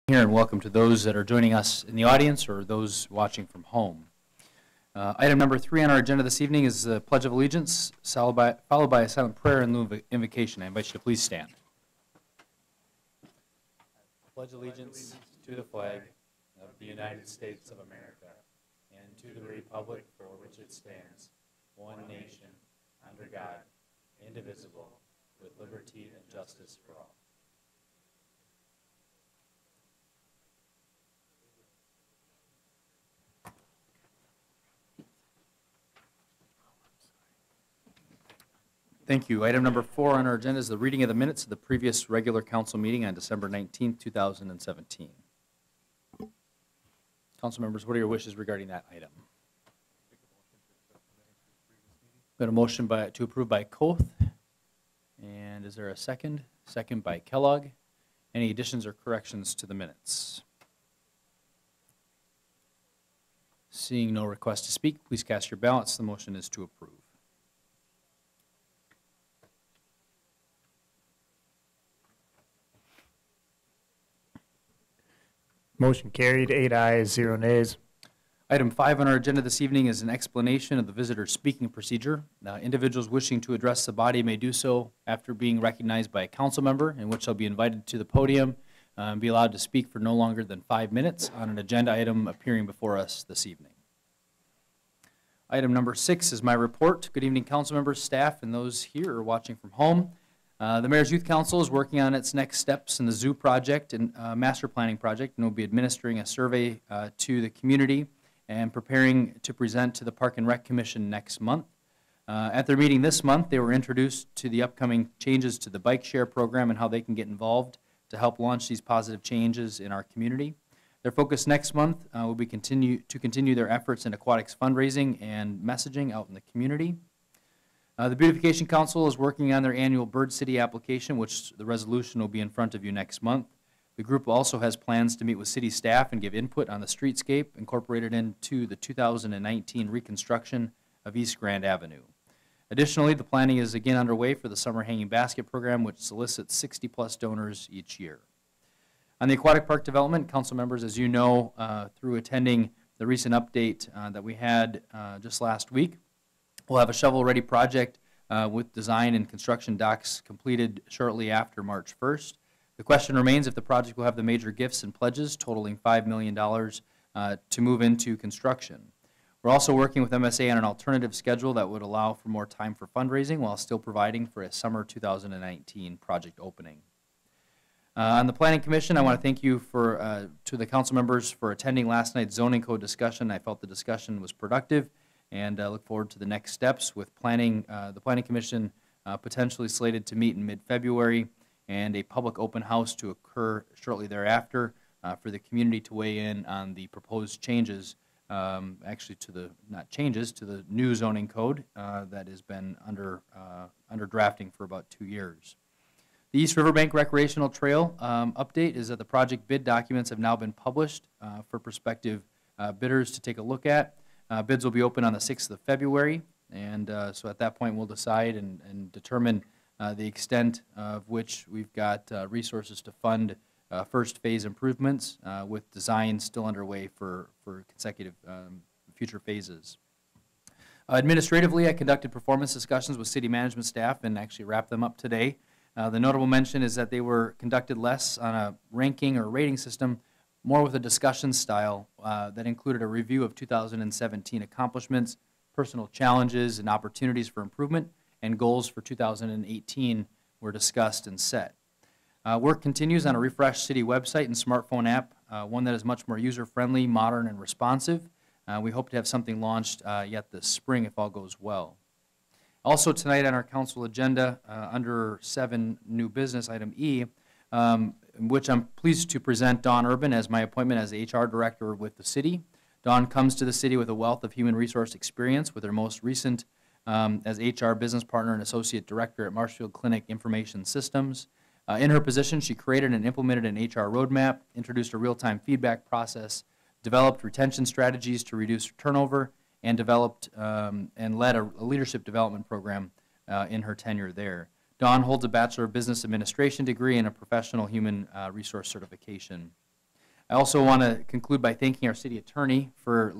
Here, and welcome to those that are joining us in the audience or those watching from home. Item number 3 on our agenda this evening is the Pledge of Allegiance, followed by a silent prayer in lieu of invocation. I invite you to please stand. Pledge allegiance to the flag of the United States of America and to the republic for which it stands, one nation, under God, indivisible, with liberty and justice for all. Thank you. Item number 4 on our agenda is the reading of the minutes of the previous regular council meeting on December 19, 2017. Council members, what are your wishes regarding that item? We got a motion to approve by Koth. And is there a second? Second by Kellogg. Any additions or corrections to the minutes? Seeing no request to speak, please cast your ballots. The motion is to approve. Motion carried, 8 ayes, 0 nays. Item 5 on our agenda this evening is an explanation of the visitor speaking procedure. Individuals wishing to address the body may do so after being recognized by a council member, in which they'll be invited to the podium and be allowed to speak for no longer than 5 minutes on an agenda item appearing before us this evening. Item number 6 is my report. Good evening, council members, staff, and those here or watching from home. The Mayor's Youth Council is working on its next steps in the zoo project and master planning project, and will be administering a survey to the community and preparing to present to the Park and Rec Commission next month. At their meeting this month, they were introduced to the upcoming changes to the bike share program and how they can get involved to help launch these positive changes in our community. Their focus next month will be to continue their efforts in aquatics fundraising and messaging out in the community. The Beautification Council is working on their annual Bird City application, which the resolution will be in front of you next month. The group also has plans to meet with city staff and give input on the streetscape incorporated into the 2019 reconstruction of East Grand Avenue. Additionally, the planning is again underway for the Summer Hanging Basket Program, which solicits 60-plus donors each year. On the aquatic park development, council members, as you know, through attending the recent update that we had just last week, we'll have a shovel-ready project with design and construction docs completed shortly after March 1st. The question remains if the project will have the major gifts and pledges totaling $5 million to move into construction. We're also working with MSA on an alternative schedule that would allow for more time for fundraising while still providing for a summer 2019 project opening. On the Planning Commission, I want to thank you to the council members for attending last night's zoning code discussion. I felt the discussion was productive, and I look forward to the next steps with the Planning Commission potentially slated to meet in mid-February and a public open house to occur shortly thereafter for the community to weigh in on the proposed changes, actually to the new zoning code that has been under drafting for about 2 years. The East Riverbank Recreational Trail update is that the project bid documents have now been published for prospective bidders to take a look at. Bids will be open on the 6th of February, and so at that point we'll decide and determine the extent of which we've got resources to fund first phase improvements with design still underway for consecutive future phases. Administratively, I conducted performance discussions with city management staff and actually wrapped them up today. The notable mention is that they were conducted less on a ranking or rating system, more with a discussion style that included a review of 2017 accomplishments, personal challenges and opportunities for improvement, and goals for 2018 were discussed and set. Work continues on a refreshed city website and smartphone app, one that is much more user-friendly, modern, and responsive. We hope to have something launched yet this spring if all goes well. Also tonight on our council agenda, under 7 new business, item E, which I'm pleased to present Dawn Urban as my appointment as HR Director with the city. Dawn comes to the city with a wealth of human resource experience, with her most recent as HR Business Partner and Associate Director at Marshfield Clinic Information Systems. In her position, she created and implemented an HR roadmap, introduced a real-time feedback process, developed retention strategies to reduce turnover, and developed and led a leadership development program in her tenure there. Dawn holds a Bachelor of Business Administration degree and a professional human resource certification. I also want to conclude by thanking our city attorney for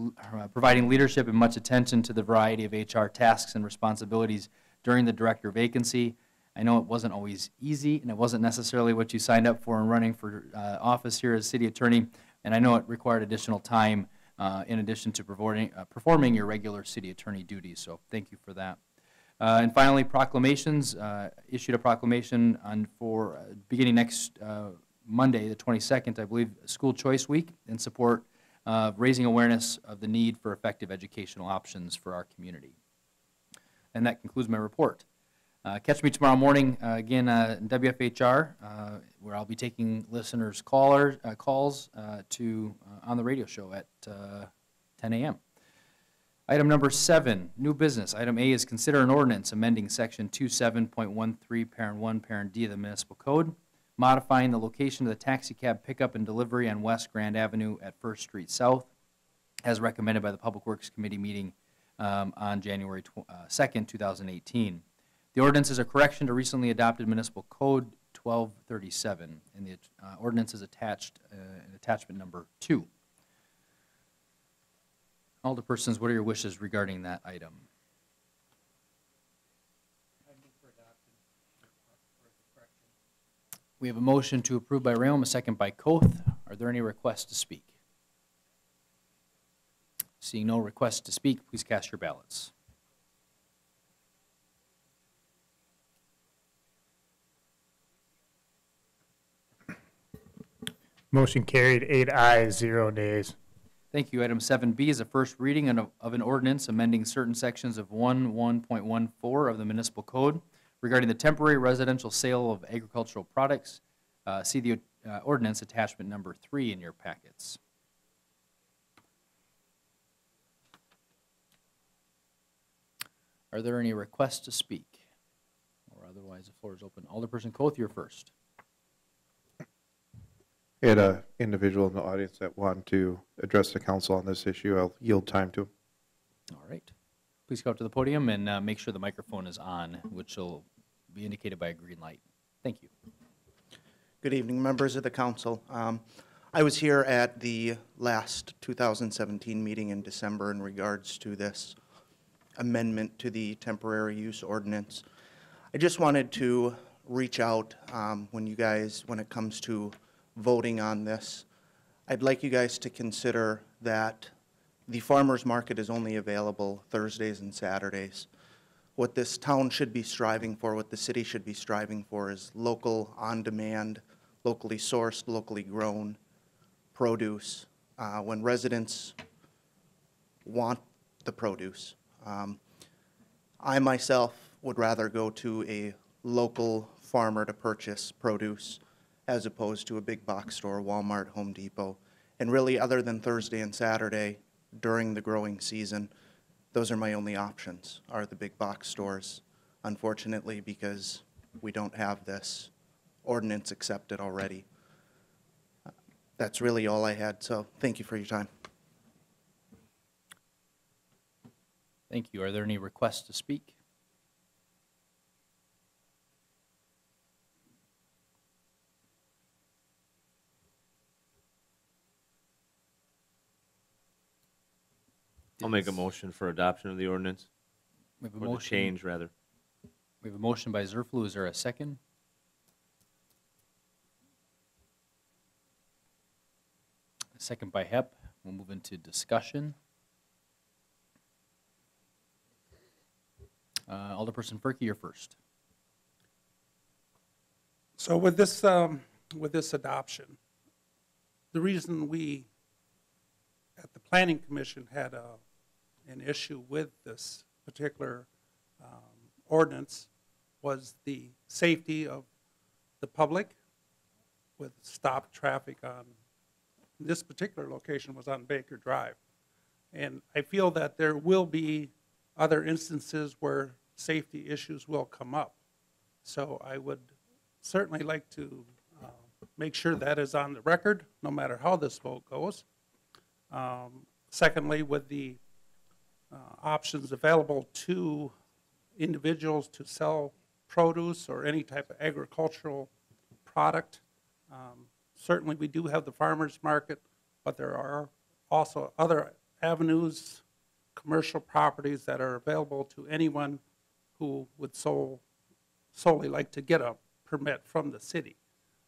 providing leadership and much attention to the variety of HR tasks and responsibilities during the director vacancy. I know it wasn't always easy, and it wasn't necessarily what you signed up for in running for office here as city attorney, and I know it required additional time in addition to performing your regular city attorney duties, so thank you for that. And finally, proclamations. Issued a proclamation for beginning next Monday, the 22nd, I believe, School Choice Week, in support of raising awareness of the need for effective educational options for our community. And that concludes my report. Catch me tomorrow morning again in WFHR, where I'll be taking listeners' calls on the radio show at 10 a.m. Item number 7, new business. Item A is consider an ordinance amending section 27.13, parent 1, parent D of the municipal code, modifying the location of the taxi cab pickup and delivery on West Grand Avenue at First Street South, as recommended by the Public Works Committee meeting on January 2nd, 2018. The ordinance is a correction to recently adopted Municipal Code 1237, and the ordinance is attached in attachment number 2. Alderpersons, what are your wishes regarding that item? We have a motion to approve by Rayom, a second by Koth. Are there any requests to speak? Seeing no requests to speak, please cast your ballots. Motion carried, 8 ayes, 0 nays. Thank you. Item 7B is a first reading of an ordinance amending certain sections of 1.14 of the municipal code regarding the temporary residential sale of agricultural products. See the ordinance attachment number 3 in your packets. Are there any requests to speak? Or otherwise, the floor is open. Alderperson Koth, you're first. We had an individual in the audience that wanted to address the council on this issue. I'll yield time to him. All right. Please go up to the podium and make sure the microphone is on, which will be indicated by a green light. Thank you. Good evening, members of the council. I was here at the last 2017 meeting in December in regards to this amendment to the temporary use ordinance. I just wanted to reach out when it comes to voting on this. I'd like you guys to consider that the farmers market is only available Thursdays and Saturdays. What this town should be striving for, what the city should be striving for, is local, on-demand, locally sourced, locally grown produce when residents want the produce. I myself would rather go to a local farmer to purchase produce as opposed to a big box store, Walmart, Home Depot. And really, other than Thursday and Saturday during the growing season, those are my only options, are the big box stores, unfortunately, because we don't have this ordinance accepted already. That's really all I had, so thank you for your time. Thank you. Are there any requests to speak? I'll make a motion for adoption of the ordinance, We have a or the motion. change, rather. We have a motion by Zerflu. Is there a second? A second by Hepp. We'll move into discussion. Alderperson Ferkey, you're first. So with this adoption, the reason we at the Planning Commission had an issue with this particular ordinance was the safety of the public with stopped traffic on this particular location was on Baker Drive. And I feel that there will be other instances where safety issues will come up. So I would certainly like to make sure that is on the record, no matter how this vote goes. Secondly, with the options available to individuals to sell produce or any type of agricultural product, certainly we do have the farmer's market, but there are also other avenues, commercial properties that are available to anyone who would solely like to get a permit from the city.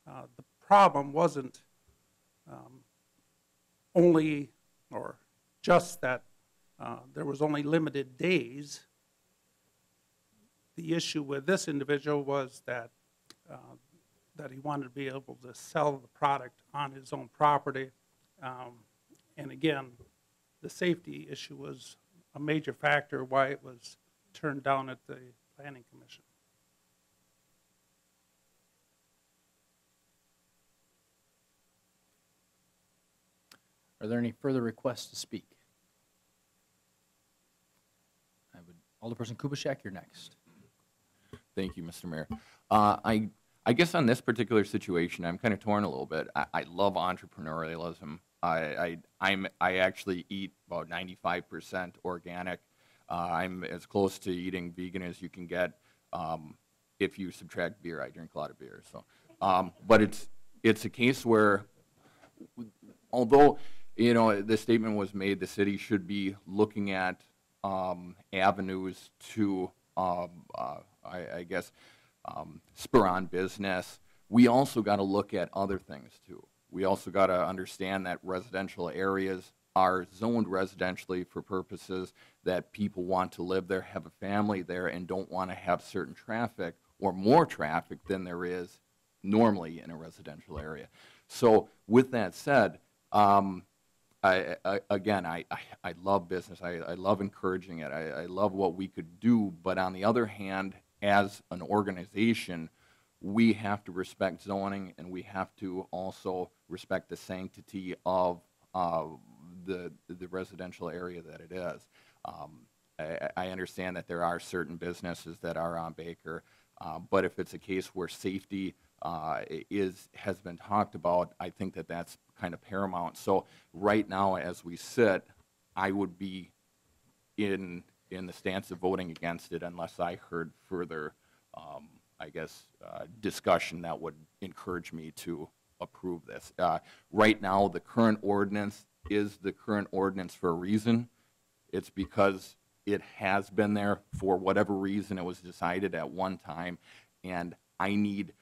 The problem wasn't only or just that there was only limited days. The issue with this individual was that he wanted to be able to sell the product on his own property. And again, the safety issue was a major factor why it was turned down at the Planning Commission. Are there any further requests to speak? Alderperson Kubaschak, you're next. Thank you, Mr. Mayor. I guess on this particular situation, I'm kind of torn a little bit. I love entrepreneurialism. I actually eat about 95% organic. I'm as close to eating vegan as you can get. If you subtract beer, I drink a lot of beer. So, but it's a case where, although the statement was made, the city should be looking at avenues to, I guess, spur on business. We also got to look at other things too. We also got to understand that residential areas are zoned residentially for purposes that people want to live there, have a family there, and don't want to have certain traffic or more traffic than there is normally in a residential area. So with that said, I love business. I love encouraging it. I love what we could do. But on the other hand, as an organization, we have to respect zoning, and we have to also respect the sanctity of the residential area that it is. I understand that there are certain businesses that are on Baker, but if it's a case where safety has been talked about, I think that that's kind of paramount. So right now, as we sit, I would be in the stance of voting against it unless I heard further, discussion that would encourage me to approve this. Right now, the current ordinance is the current ordinance for a reason. It's because it has been there for whatever reason. It was decided at one time, and I need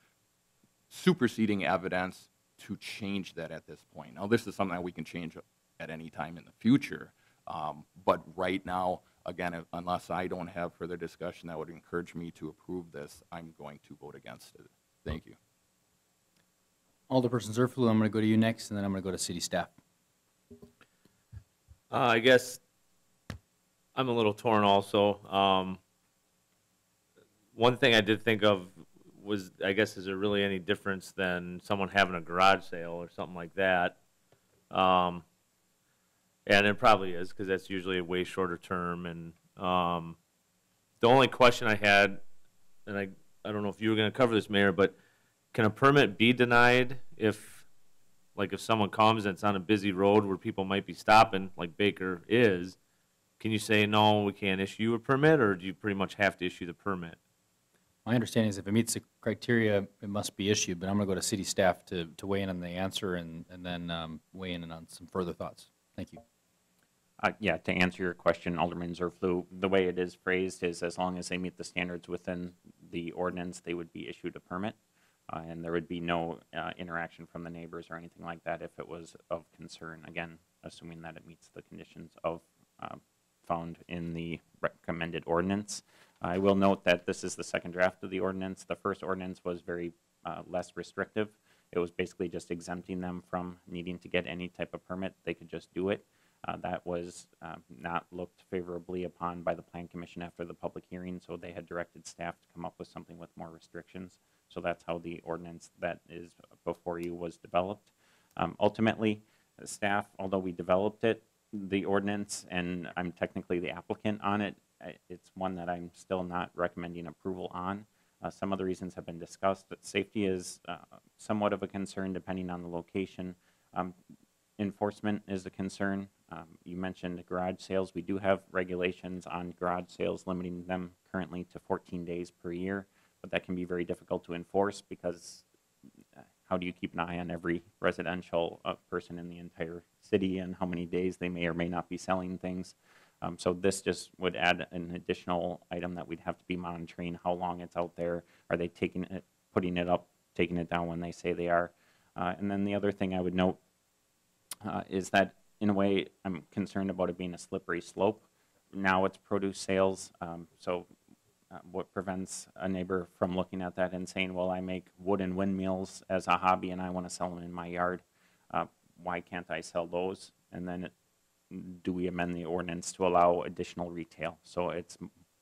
superseding evidence to change that at this point. Now, this is something that we can change at any time in the future, but right now, again, unless I don't have further discussion that would encourage me to approve this, I'm going to vote against it. Thank you. Alderperson Zerflu, I'm going to go to you next, and then I'm going to go to city staff. I guess I'm a little torn also. One thing I did think of was, I guess, is there really any difference than someone having a garage sale or something like that? And it probably is, because that's usually a way shorter term. And the only question I had, and I don't know if you were going to cover this, Mayor, but can a permit be denied if someone comes and it's on a busy road where people might be stopping, like Baker is? Can you say, no, we can't issue a permit, or do you pretty much have to issue the permit? My understanding is if it meets the criteria, it must be issued, but I'm going to go to city staff to weigh in on the answer and then weigh in on some further thoughts. Thank you. Yeah, to answer your question, Alderman Zerflu, the way it is phrased is as long as they meet the standards within the ordinance, they would be issued a permit, and there would be no interaction from the neighbors or anything like that if it was of concern, again, assuming that it meets the conditions of found in the recommended ordinance. I will note that this is the second draft of the ordinance. The first ordinance was very less restrictive. It was basically just exempting them from needing to get any type of permit. They could just do it. That was not looked favorably upon by the Plan Commission after the public hearing, so they had directed staff to come up with something with more restrictions. So that's how the ordinance that is before you was developed. Ultimately, staff, although we developed it, the ordinance, and I'm technically the applicant on it, it's one that I'm still not recommending approval on. Some of the reasons have been discussed, but safety is somewhat of a concern depending on the location. Enforcement is a concern. You mentioned garage sales. We do have regulations on garage sales limiting them currently to 14 days per year, but that can be very difficult to enforce because how do you keep an eye on every residential person in the entire city and how many days they may or may not be selling things? So this just would add an additional item that we'd have to be monitoring, how long it's out there. Are they taking it, putting it up, taking it down when they say they are? And then the other thing I would note is that, in a way, I'm concerned about it being a slippery slope. Now it's produce sales, so what prevents a neighbor from looking at that and saying, well, I make wooden windmills as a hobby and I want to sell them in my yard. Why can't I sell those? And then do we amend the ordinance to allow additional retail? So it's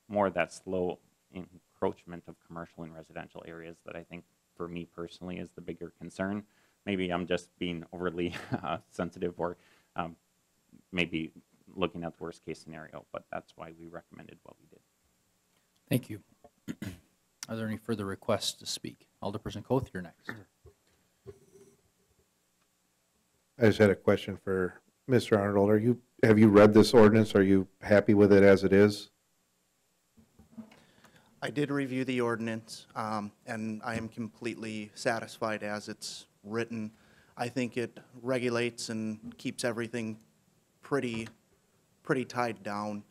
more that slow encroachment of commercial and residential areas that I think, for me personally, is the bigger concern. Maybe I'm just being overly sensitive, or maybe looking at the worst case scenario, but that's why we recommended what we did. Thank you. Are there any further requests to speak? Alderperson Coth, you're next. I just had a question for Mr. Arnold. Have you read this ordinance? Are you happy with it as it is? I did review the ordinance, and I am completely satisfied as it's written. I think it regulates and keeps everything pretty tied down.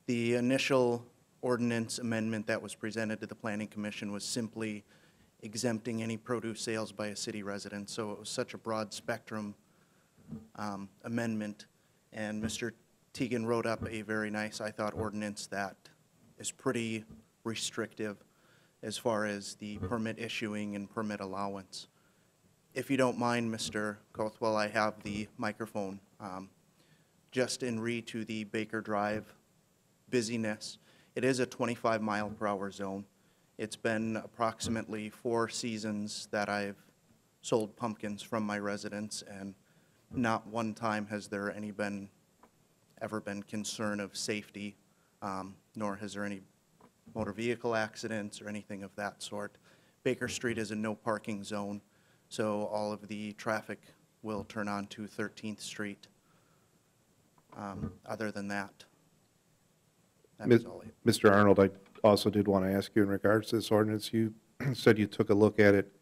The initial ordinance amendment that was presented to the Planning Commission was simply exempting any produce sales by a city resident, so it was such a broad spectrum amendment. And Mr. Teagan wrote up a very nice, I thought, ordinance that is pretty restrictive as far as the permit issuing and permit allowance. If you don't mind, Mr. Coth, while I have the microphone, just en re to the Baker Drive busyness, it is a 25-mile-per-hour zone. It's been approximately 4 seasons that I've sold pumpkins from my residence, and not one time has there ever been concern of safety, nor has there any motor vehicle accidents or anything of that sort. Baker Street is a no parking zone, so all of the traffic will turn on to 13th Street. Other than that, that is all. Mr. Arnold, I also did want to ask you in regards to this ordinance. You said you took a look at it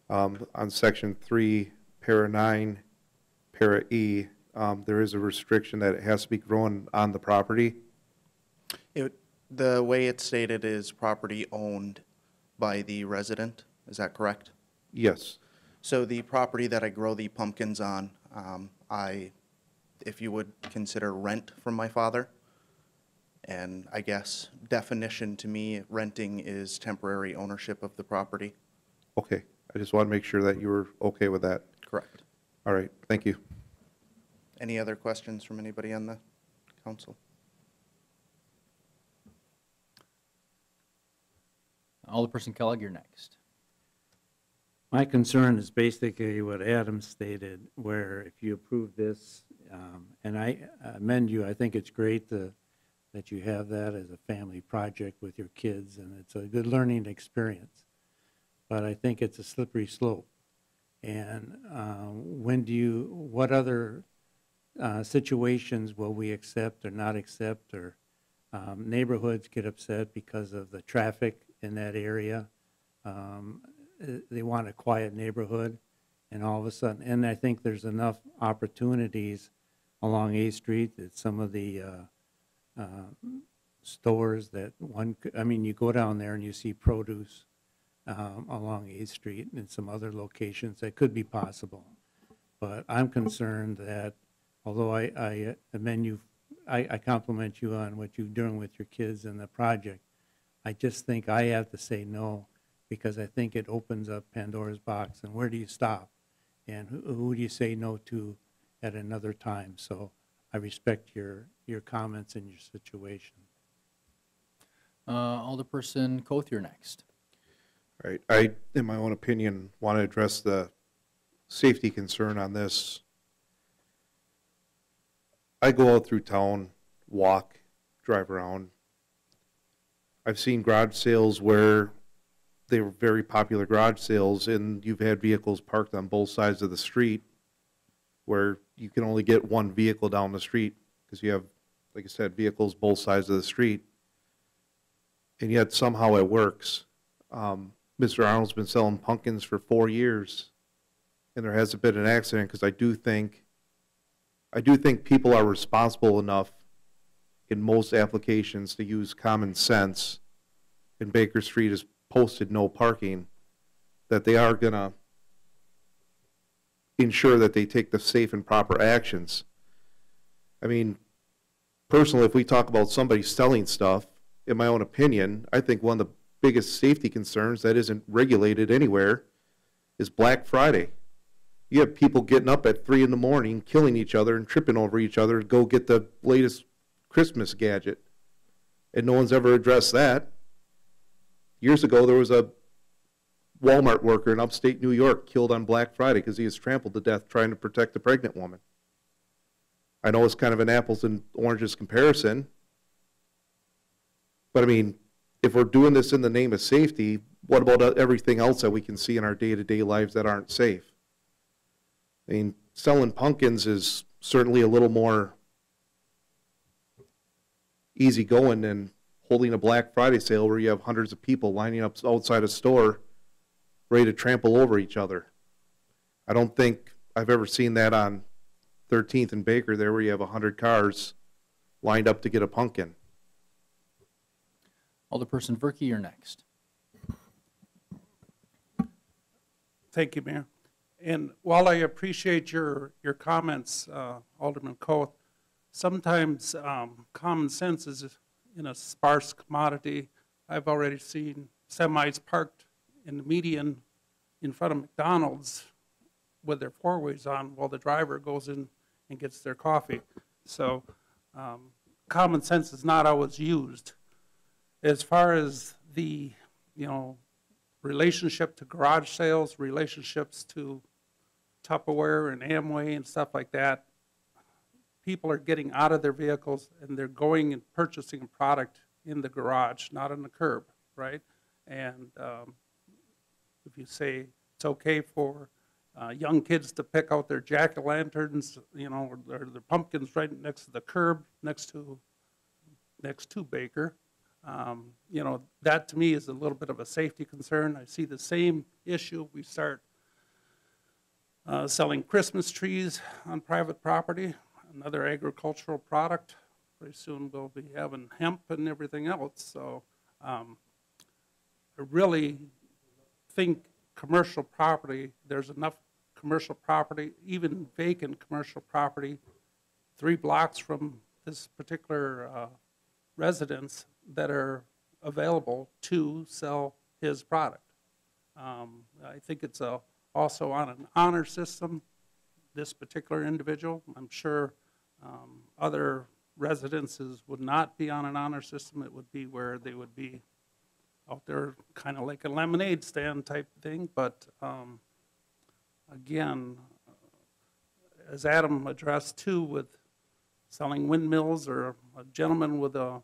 on Section 3, Para 9, Para E. There is a restriction that it has to be grown on the property. The way it's stated is property owned by the resident. Is that correct? Yes. So the property that I grow the pumpkins on, if you would consider rent from my father. And I guess definition to me, renting is temporary ownership of the property. Okay. I just want to make sure that you were okay with that. Correct. All right. Thank you. Any other questions from anybody on the council? Alderperson Kellogg, you're next. My concern is basically what Adam stated, where if you approve this, and I amend you, I think it's great that you have that as a family project with your kids, and it's a good learning experience. But I think it's a slippery slope. And what other situations will we accept or not accept, or neighborhoods get upset because of the traffic in that area? They want a quiet neighborhood, and all of a sudden, and I think there's enough opportunities along A Street that some of the stores that you go down there and you see produce along A Street and some other locations that could be possible. But I'm concerned that, although I commend you, I compliment you on what you're doing with your kids and the project, I just think I have to say no, because I think it opens up Pandora's box. And where do you stop? And who do you say no to at another time? So I respect your comments and your situation. Alderperson Coth, you're next. All right. I, in my own opinion, want to address the safety concern on this. I go out through town, walk, drive around. I've seen garage sales where they were very popular garage sales, and you've had vehicles parked on both sides of the street where you can only get one vehicle down the street because you have, like I said, vehicles both sides of the street. And yet somehow it works. Mr. Arnold's been selling pumpkins for 4 years, and there hasn't been an accident, because I do think people are responsible enough in most applications to use common sense, and Baker Street is posted no parking, that they are gonna ensure that they take the safe and proper actions. I mean, personally, if we talk about somebody selling stuff, in my own opinion, I think one of the biggest safety concerns that isn't regulated anywhere is Black Friday. You have people getting up at 3 in the morning, killing each other and tripping over each other to go get the latest Christmas gadget. And no one's ever addressed that. Years ago, there was a Walmart worker in upstate New York killed on Black Friday because he was trampled to death trying to protect a pregnant woman. I know it's kind of an apples and oranges comparison, but I mean, if we're doing this in the name of safety, what about everything else that we can see in our day-to-day lives that aren't safe? I mean, selling pumpkins is certainly a little more easygoing than holding a Black Friday sale where you have hundreds of people lining up outside a store ready to trample over each other. I don't think I've ever seen that on 13th and Baker there, where you have 100 cars lined up to get a pumpkin. Alderperson Verkey, you're next. Thank you, Mayor. And while I appreciate your comments, Alderman Coth, sometimes common sense is in a sparse commodity. I've already seen semis parked in the median in front of McDonald's with their four-ways on while the driver goes in and gets their coffee. So common sense is not always used. As far as the, relationship to garage sales, relationships to Tupperware and Amway and stuff like that, people are getting out of their vehicles and they're going and purchasing a product in the garage, not on the curb, right? And if you say it's okay for young kids to pick out their jack-o'-lanterns, or their pumpkins right next to the curb, next to Baker, that to me is a little bit of a safety concern. I see the same issue. We start selling Christmas trees on private property, another agricultural product. Pretty soon we'll be having hemp and everything else. So I really think commercial property, there's enough commercial property, even vacant commercial property, 3 blocks from this particular residence that are available to sell his product. I think it's also on an honor system, this particular individual. I'm sure other residences would not be on an honor system. It would be where they would be out there kind of like a lemonade stand type thing. But again, as Adam addressed too, with selling windmills, or a gentleman with a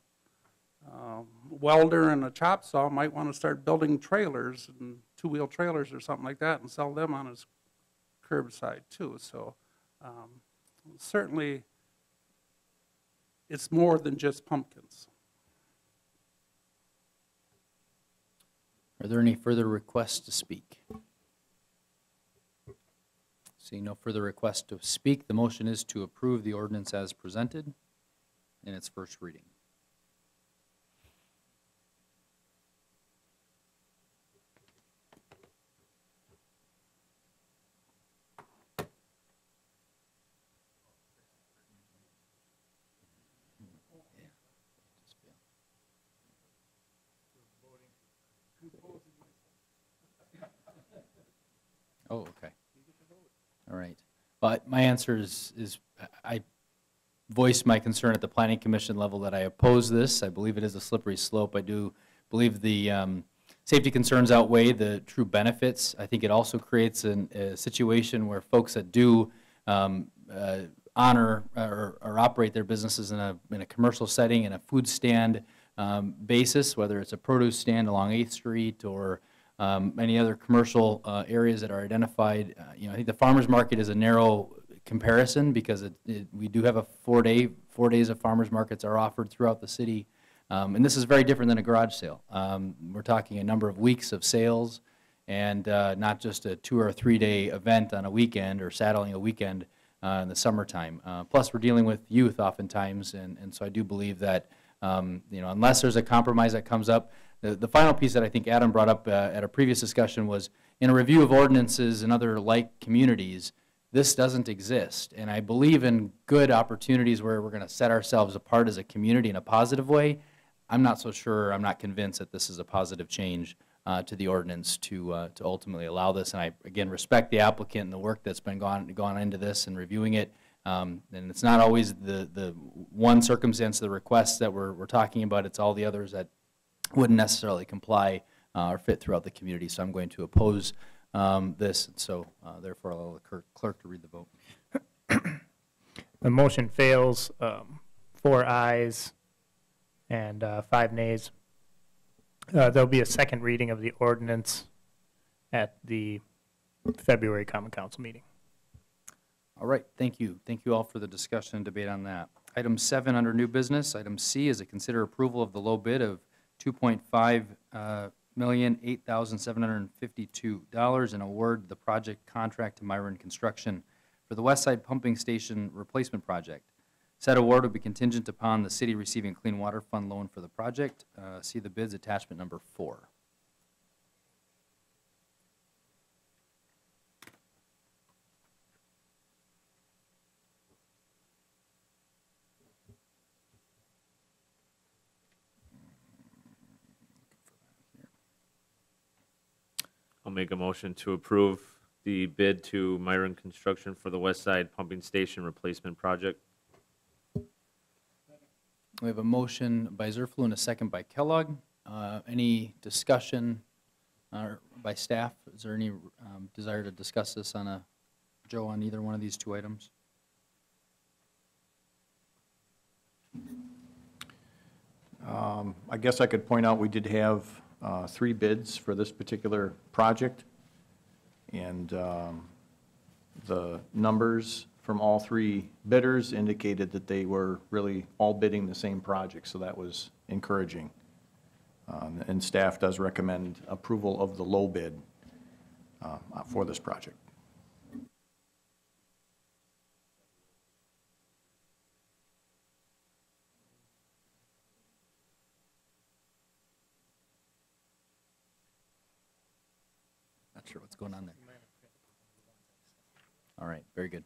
welder and a chop saw might want to start building trailers and 2-wheel trailers or something like that and sell them on his curbside too. So certainly it's more than just pumpkins. Are there any further requests to speak? Seeing no further requests to speak, the motion is to approve the ordinance as presented in its first reading. Oh, okay. All right. But my answer is I voiced my concern at the Planning Commission level that I oppose this. I believe it is a slippery slope. I do believe the safety concerns outweigh the true benefits. I think it also creates a situation where folks that do honor or operate their businesses in a commercial setting, in a food stand basis, whether it's a produce stand along 8th Street or any other commercial areas that are identified. I think the farmers market is a narrow comparison because we do have a 4 days of farmers markets are offered throughout the city. And this is very different than a garage sale. We're talking a number of weeks of sales, and not just a 2 or 3 day event on a weekend or saddling a weekend in the summertime. Plus, we're dealing with youth oftentimes, and so I do believe that, unless there's a compromise that comes up, the final piece that I think Adam brought up at a previous discussion was, in a review of ordinances in other like communities, this doesn't exist. And I believe in good opportunities where we're going to set ourselves apart as a community in a positive way. I'm not so sure, I'm not convinced that this is a positive change to the ordinance to ultimately allow this. And I, again, respect the applicant and the work that's been gone into this and reviewing it. And it's not always the one circumstance, the requests that we're talking about, it's all the others that wouldn't necessarily comply or fit throughout the community. So I'm going to oppose this, and so therefore I'll allow the clerk to read the vote. The motion fails, 4 ayes and 5 nays. There'll be a second reading of the ordinance at the February Common Council meeting. All right, thank you. Thank you all for the discussion and debate on that. Item 7 under new business. Item C is a consider approval of the low bid of $2.5,008,752 and award the project contract to Myron Construction for the West Side Pumping Station Replacement Project. Said award will be contingent upon the city receiving Clean Water Fund loan for the project. See the bids attachment number 4. I'll make a motion to approve the bid to Myron Construction for the West Side Pumping Station Replacement Project. We have a motion by Zerflu and a second by Kellogg. Any discussion by staff? Is there any desire to discuss this on Joe, on either one of these two items? I guess I could point out we did have 3 bids for this particular project, and the numbers from all 3 bidders indicated that they were really all bidding the same project, so that was encouraging. And staff does recommend approval of the low bid for this project. Not sure what's going on there. All right, very good.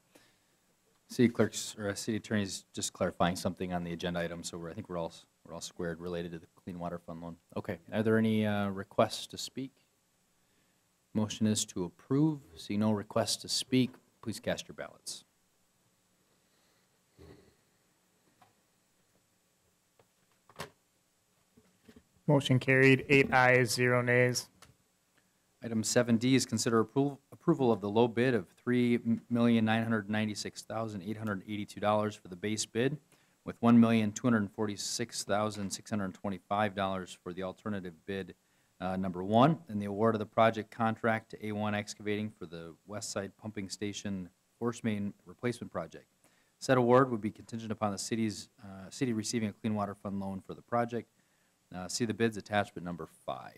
City clerks or city attorneys just clarifying something on the agenda item, so I think we're all squared related to the Clean Water Fund loan. Okay, are there any requests to speak? Motion is to approve. See no requests to speak. Please cast your ballots. Motion carried, 8 ayes, 0 nays. Item 7D is consider approval of the low bid of $3,996,882 for the base bid, with $1,246,625 for the alternative bid number 1, and the award of the project contract to A1 Excavating for the West Side Pumping Station Force Main Replacement Project. Said award would be contingent upon the city receiving a Clean Water Fund loan for the project. See the bids attachment number 5.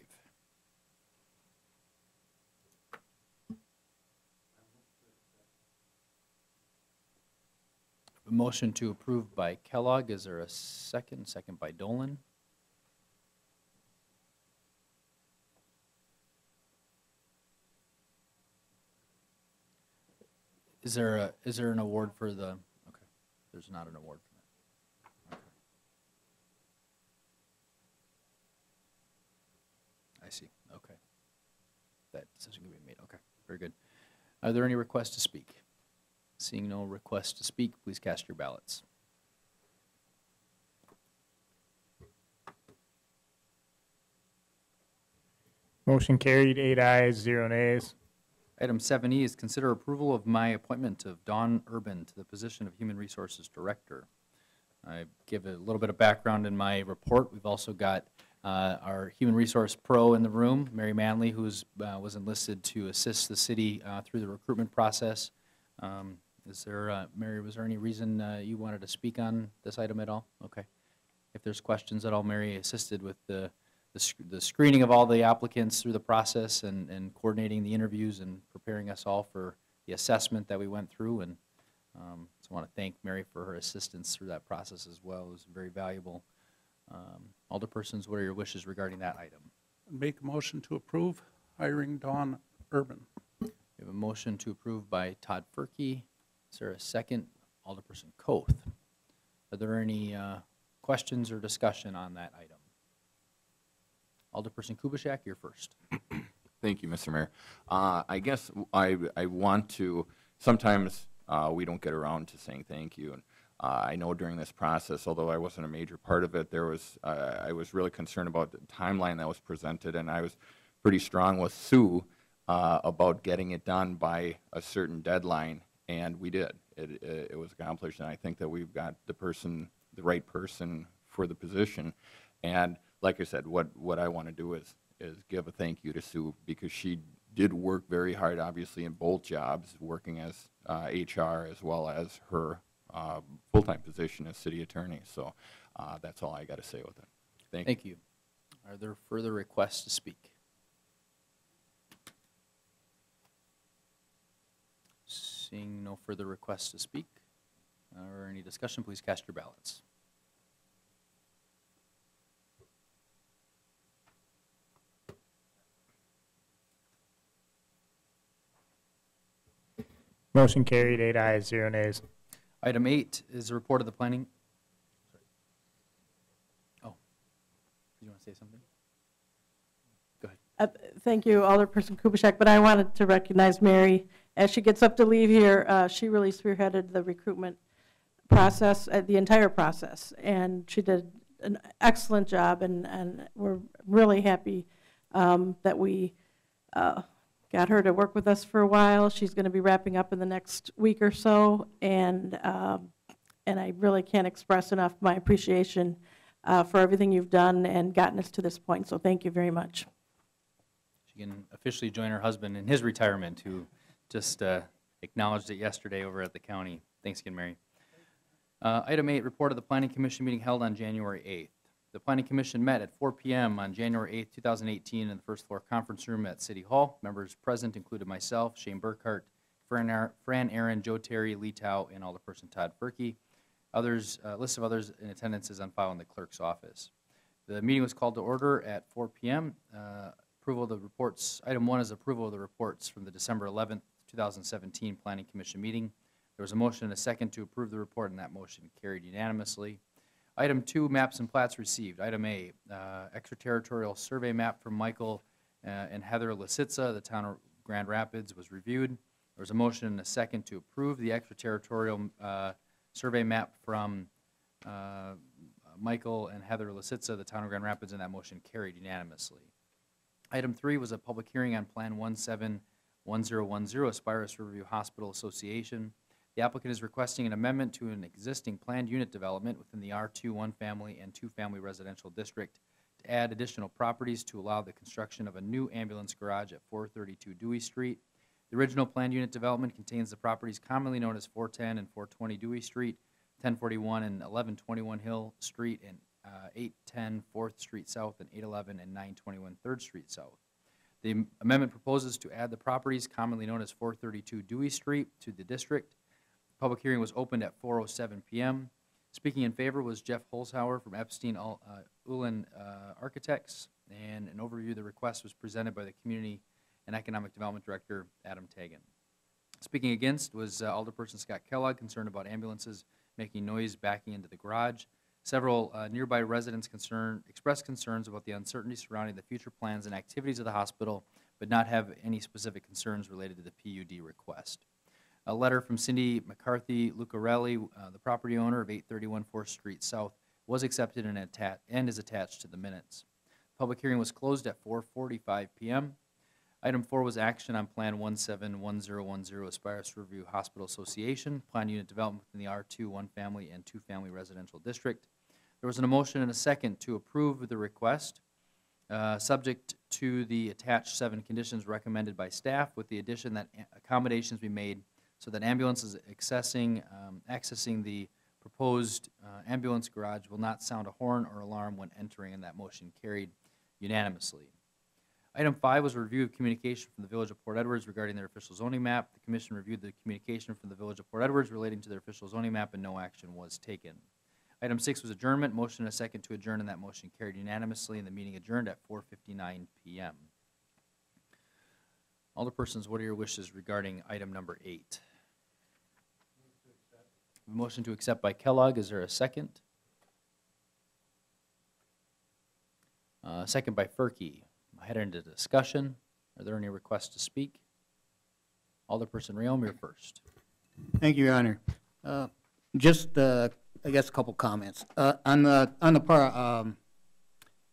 A motion to approve by Kellogg. Is there a second? Second by Dolan. Is there an award for the, okay, there's not an award for that. Okay. I see, okay. That decision can be made, okay, very good. Are there any requests to speak? Seeing no requests to speak, please cast your ballots. Motion carried, 8 ayes, 0 nays. Item 7E is consider approval of my appointment of Dawn Urban to the position of Human Resources Director. I give a little bit of background in my report. We've also got our Human Resource Pro in the room, Mary Manley, who was enlisted to assist the city through the recruitment process. Mary, was there any reason you wanted to speak on this item at all? Okay. If there's questions at all, Mary assisted with the the screening of all the applicants through the process and coordinating the interviews and preparing us all for the assessment that we went through. And so I want to thank Mary for her assistance through that process as well. It was very valuable. Alderpersons, what are your wishes regarding that item? Make a motion to approve hiring Dawn Urban. We have a motion to approve by Todd Furkey. Is there a second? Alderperson Koth. Are there any questions or discussion on that item? Alderperson Kubaschak, you're first. Thank you, Mr. Mayor. I guess I want to, sometimes we don't get around to saying thank you. And I know during this process, although I wasn't a major part of it, there was, I was really concerned about the timeline that was presented, and I was pretty strong with Sue about getting it done by a certain deadline, and we did. It was accomplished, and I think that we've got the right person for the position. And like I said, what I want to do is give a thank you to Sue, because she did work very hard, obviously, in both jobs, working as HR as well as her full-time position as city attorney. So that's all I got to say with it. Thank you. Are there further requests to speak? Seeing no further requests to speak or any discussion, please cast your ballots. Motion carried, 8 ayes, 0 nays. Item 8 is a report of the planning. Oh, did you want to say something? Go ahead. Thank you, Alderperson Kubaschak, but I wanted to recognize Mary. As she gets up to leave here, she really spearheaded the recruitment process, the entire process, and she did an excellent job, and we're really happy that we got her to work with us for a while. She's going to be wrapping up in the next week or so, and I really can't express enough my appreciation for everything you've done and gotten us to this point, so thank you very much. She can officially join her husband in his retirement, who just acknowledged it yesterday over at the county. Thanks again, Mary. Item 8, report of the Planning Commission meeting held on January 8th. The Planning Commission met at 4 p.m. on January 8th, 2018 in the first floor conference room at City Hall. Members present included myself, Shane Burkhart, Fran Aaron, Joe Terry, Lee Tao, and Alderperson Todd Furkey. List of others in attendance is on file in the clerk's office. The meeting was called to order at 4 p.m. Approval of the reports. Item 1 is approval of the reports from the December 11th, 2017 Planning Commission meeting. There was a motion and a second to approve the report, and that motion carried unanimously. Item 2, maps and plats received. Item A, extraterritorial survey map from Michael and Heather Lisitza, the town of Grand Rapids, was reviewed. There was a motion and a second to approve the extraterritorial survey map from Michael and Heather Lisitza, the town of Grand Rapids, and that motion carried unanimously. Item 3 was a public hearing on Plan 171010, Aspirus Riverview Hospital Association. The applicant is requesting an amendment to an existing planned unit development within the R2 one-family and two-family residential district to add additional properties to allow the construction of a new ambulance garage at 432 Dewey Street. The original planned unit development contains the properties commonly known as 410 and 420 Dewey Street, 1041 and 1121 Hill Street, and 810 4th Street South, and 811 and 921 3rd Street South. The amendment proposes to add the properties commonly known as 432 Dewey Street to the district. Public hearing was opened at 4:07 p.m. Speaking in favor was Jeff Holzhauer from Epstein Ullin Architects, and an overview of the request was presented by the Community and Economic Development Director, Adam Tagan. Speaking against was Alderperson Scott Kellogg, concerned about ambulances making noise backing into the garage. Several nearby residents expressed concerns about the uncertainty surrounding the future plans and activities of the hospital, but not have any specific concerns related to the PUD request. A letter from Cindy McCarthy Lucarelli, the property owner of 831 4th Street South, was accepted and is attached to the minutes. Public hearing was closed at 4:45 p.m. Item 4 was action on Plan 171010, Aspirus Riverview Hospital Association, plan unit development within the R2 one-family and two-family residential district. There was an motion and a second to approve the request, subject to the attached 7 conditions recommended by staff, with the addition that accommodations be made so that ambulances accessing the proposed ambulance garage will not sound a horn or alarm when entering, and that motion carried unanimously. Item 5 was a review of communication from the Village of Port Edwards regarding their official zoning map. The commission reviewed the communication from the Village of Port Edwards relating to their official zoning map, and no action was taken. Item 6 was adjournment. Motion and a second to adjourn, and that motion carried unanimously, and the meeting adjourned at 4:59 p.m. Alderpersons, what are your wishes regarding item number 8? Motion to accept by Kellogg. Is there a second? Second by Ferkey. I head into discussion. Are there any requests to speak? Alderperson Realm, you're first. Thank you, Your Honor. Just, I guess, a couple comments. On the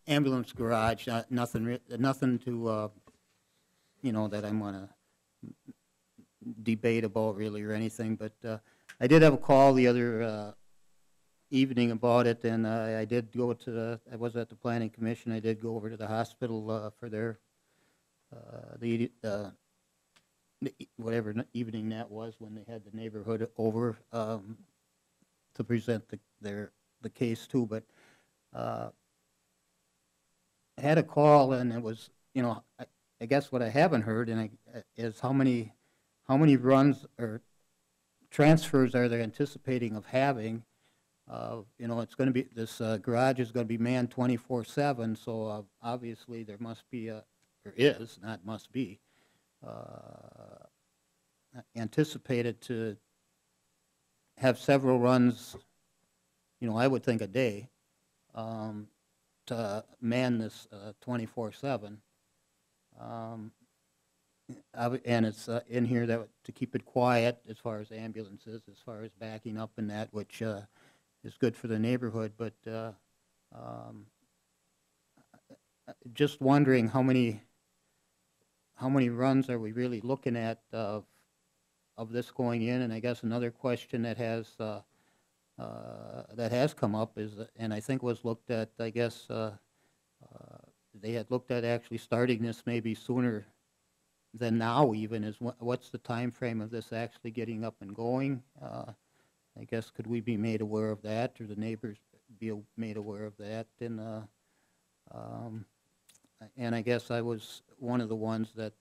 ambulance garage, nothing to, that I'm going to debate about really or anything, but I did have a call the other evening about it, and I did go to I was at the Planning Commission. I did go over to the hospital for their, whatever evening that was when they had the neighborhood over to present the case too, but I had a call, and it was, I guess what I haven't heard is how many runs or transfers are they anticipating of having. It's going to be, this garage is going to be manned 24/7, so obviously there must be there is, not must be, anticipated to have several runs, I would think a day, to man this 24/7. And it's in here that to keep it quiet as far as ambulances, as far as backing up and that, which is good for the neighborhood. But just wondering how many runs are we really looking at of this going in? And I guess another question that has come up is, and I think was looked at, I guess they had looked at actually starting this maybe sooner than now even, is what's the time frame of this actually getting up and going? I guess could we be made aware of that, or the neighbors be made aware of that? And I guess I was one of the ones that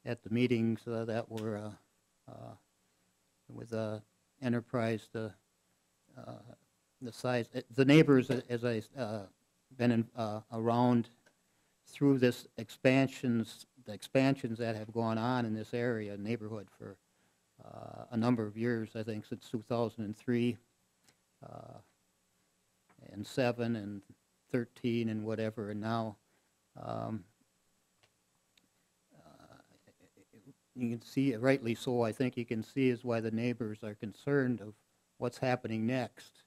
at the meetings that were with Enterprise, the size, the neighbors, as I been around through this the expansions that have gone on in this area neighborhood for a number of years, I think since 2003 and 7 and 13 and whatever, and now you can see, rightly so, I think you can see is why the neighbors are concerned of what's happening next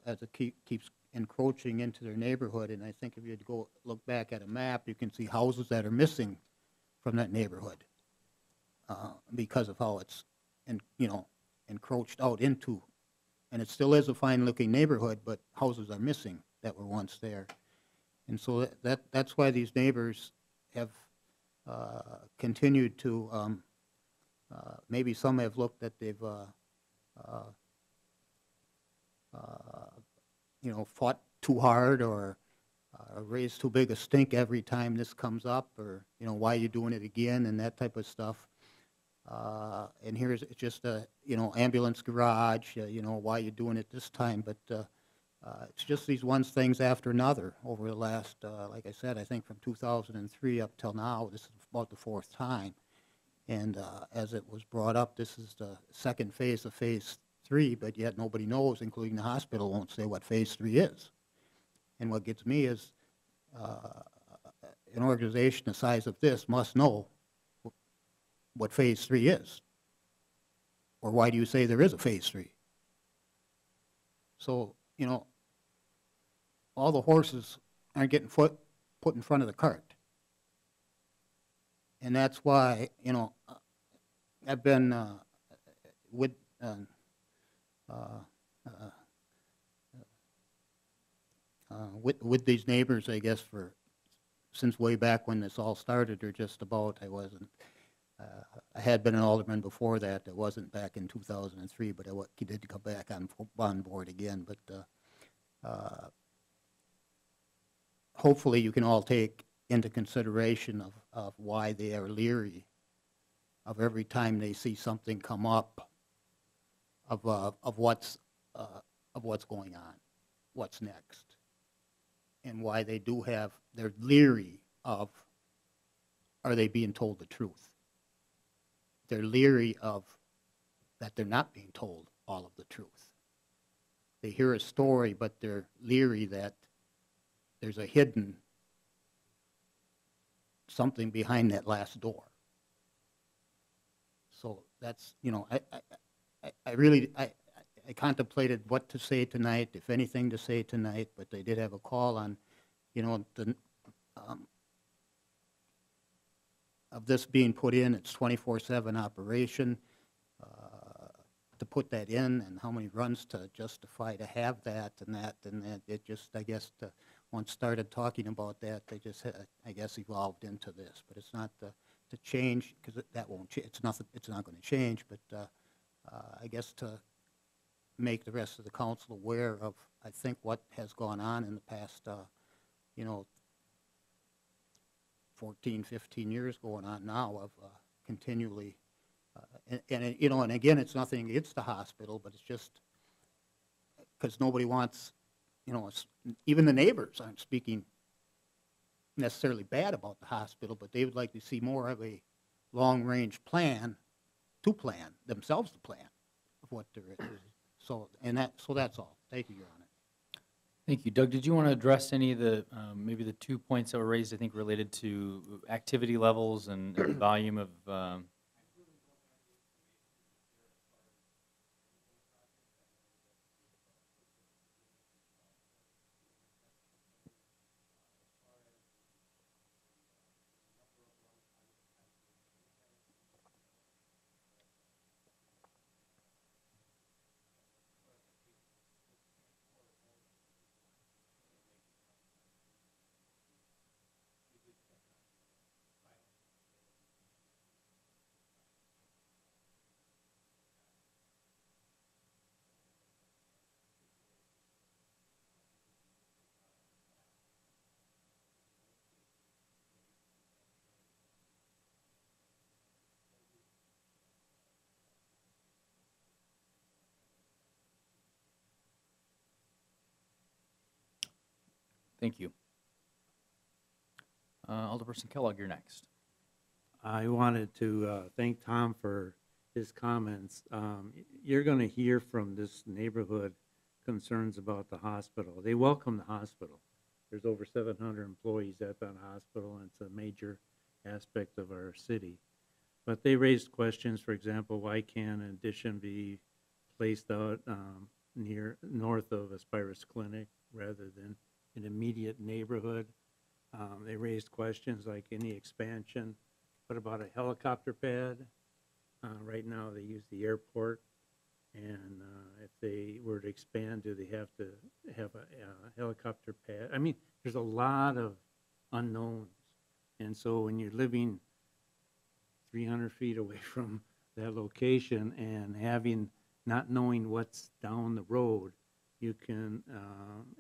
as it keeps encroaching into their neighborhood. And I think if you go look back at a map, you can see houses that are missing from that neighborhood because of how it's encroached out into. And it still is a fine-looking neighborhood, but houses are missing that were once there. And so that's why these neighbors have continued to, maybe some have looked that they've, fought too hard or raised too big a stink every time this comes up, or, why are you doing it again, and that type of stuff. And here's just a, ambulance garage, why are you doing it this time? But it's just these one things after another over the last, like I said, I think from 2003 up till now, this is about the 4th time. And as it was brought up, this is the second phase of Phase 3, but yet nobody knows, including the hospital, won't say what Phase 3 is. And what gets me is an organization the size of this must know what Phase 3 is. Or why do you say there is a Phase 3? So, all the horses aren't getting put in front of the cart. And that's why, I've been with these neighbors, I guess, since way back when this all started, or just about. I wasn't. I had been an alderman before that. It wasn't back in 2003, but I did come back on board again. But hopefully you can all take into consideration of why they are leery of every time they see something come up of what's going on, what's next, and why they do have, they're leery of, are they being told the truth? They're leery of that they're not being told all of the truth. They hear a story, but they're leery that there's a hidden something behind that last door. So that's, you know, I contemplated what to say tonight, if anything to say tonight, but they did have a call on, you know, the, of this being put in, it's 24/7 operation, to put that in, and how many runs to justify to have that, and it just, I guess, once started talking about that, they just, I guess, evolved into this, but it's not to change, because that won't change, it's not going to change, but I guess to make the rest of the council aware of, I think, what has gone on in the past, you know, 14, 15 years going on now of continually, and you know, and again, it's nothing against the hospital, but it's just because nobody wants, you know, even the neighbors aren't speaking necessarily bad about the hospital, but they would like to see more of a long-range plan to plan themselves to plan of what there is. So, so that's all. Thank you, Your Honor. Thank you. Doug, did you want to address any of the, maybe the 2 points that were raised, I think, related to activity levels and volume of, thank you. Alderperson Kellogg, you're next. I wanted to thank Tom for his comments. You're going to hear from this neighborhood concerns about the hospital. They welcome the hospital. There's over 700 employees at that hospital, and it's a major aspect of our city. But they raised questions, for example, why can't an addition be placed out north of Aspirus Clinic rather than an immediate neighborhood? They raised questions like any expansion. What about a helicopter pad? Right now they use the airport, and if they were to expand, do they have to have a helicopter pad? I mean, there's a lot of unknowns, and so when you're living 300 feet away from that location and not knowing what's down the road, you can,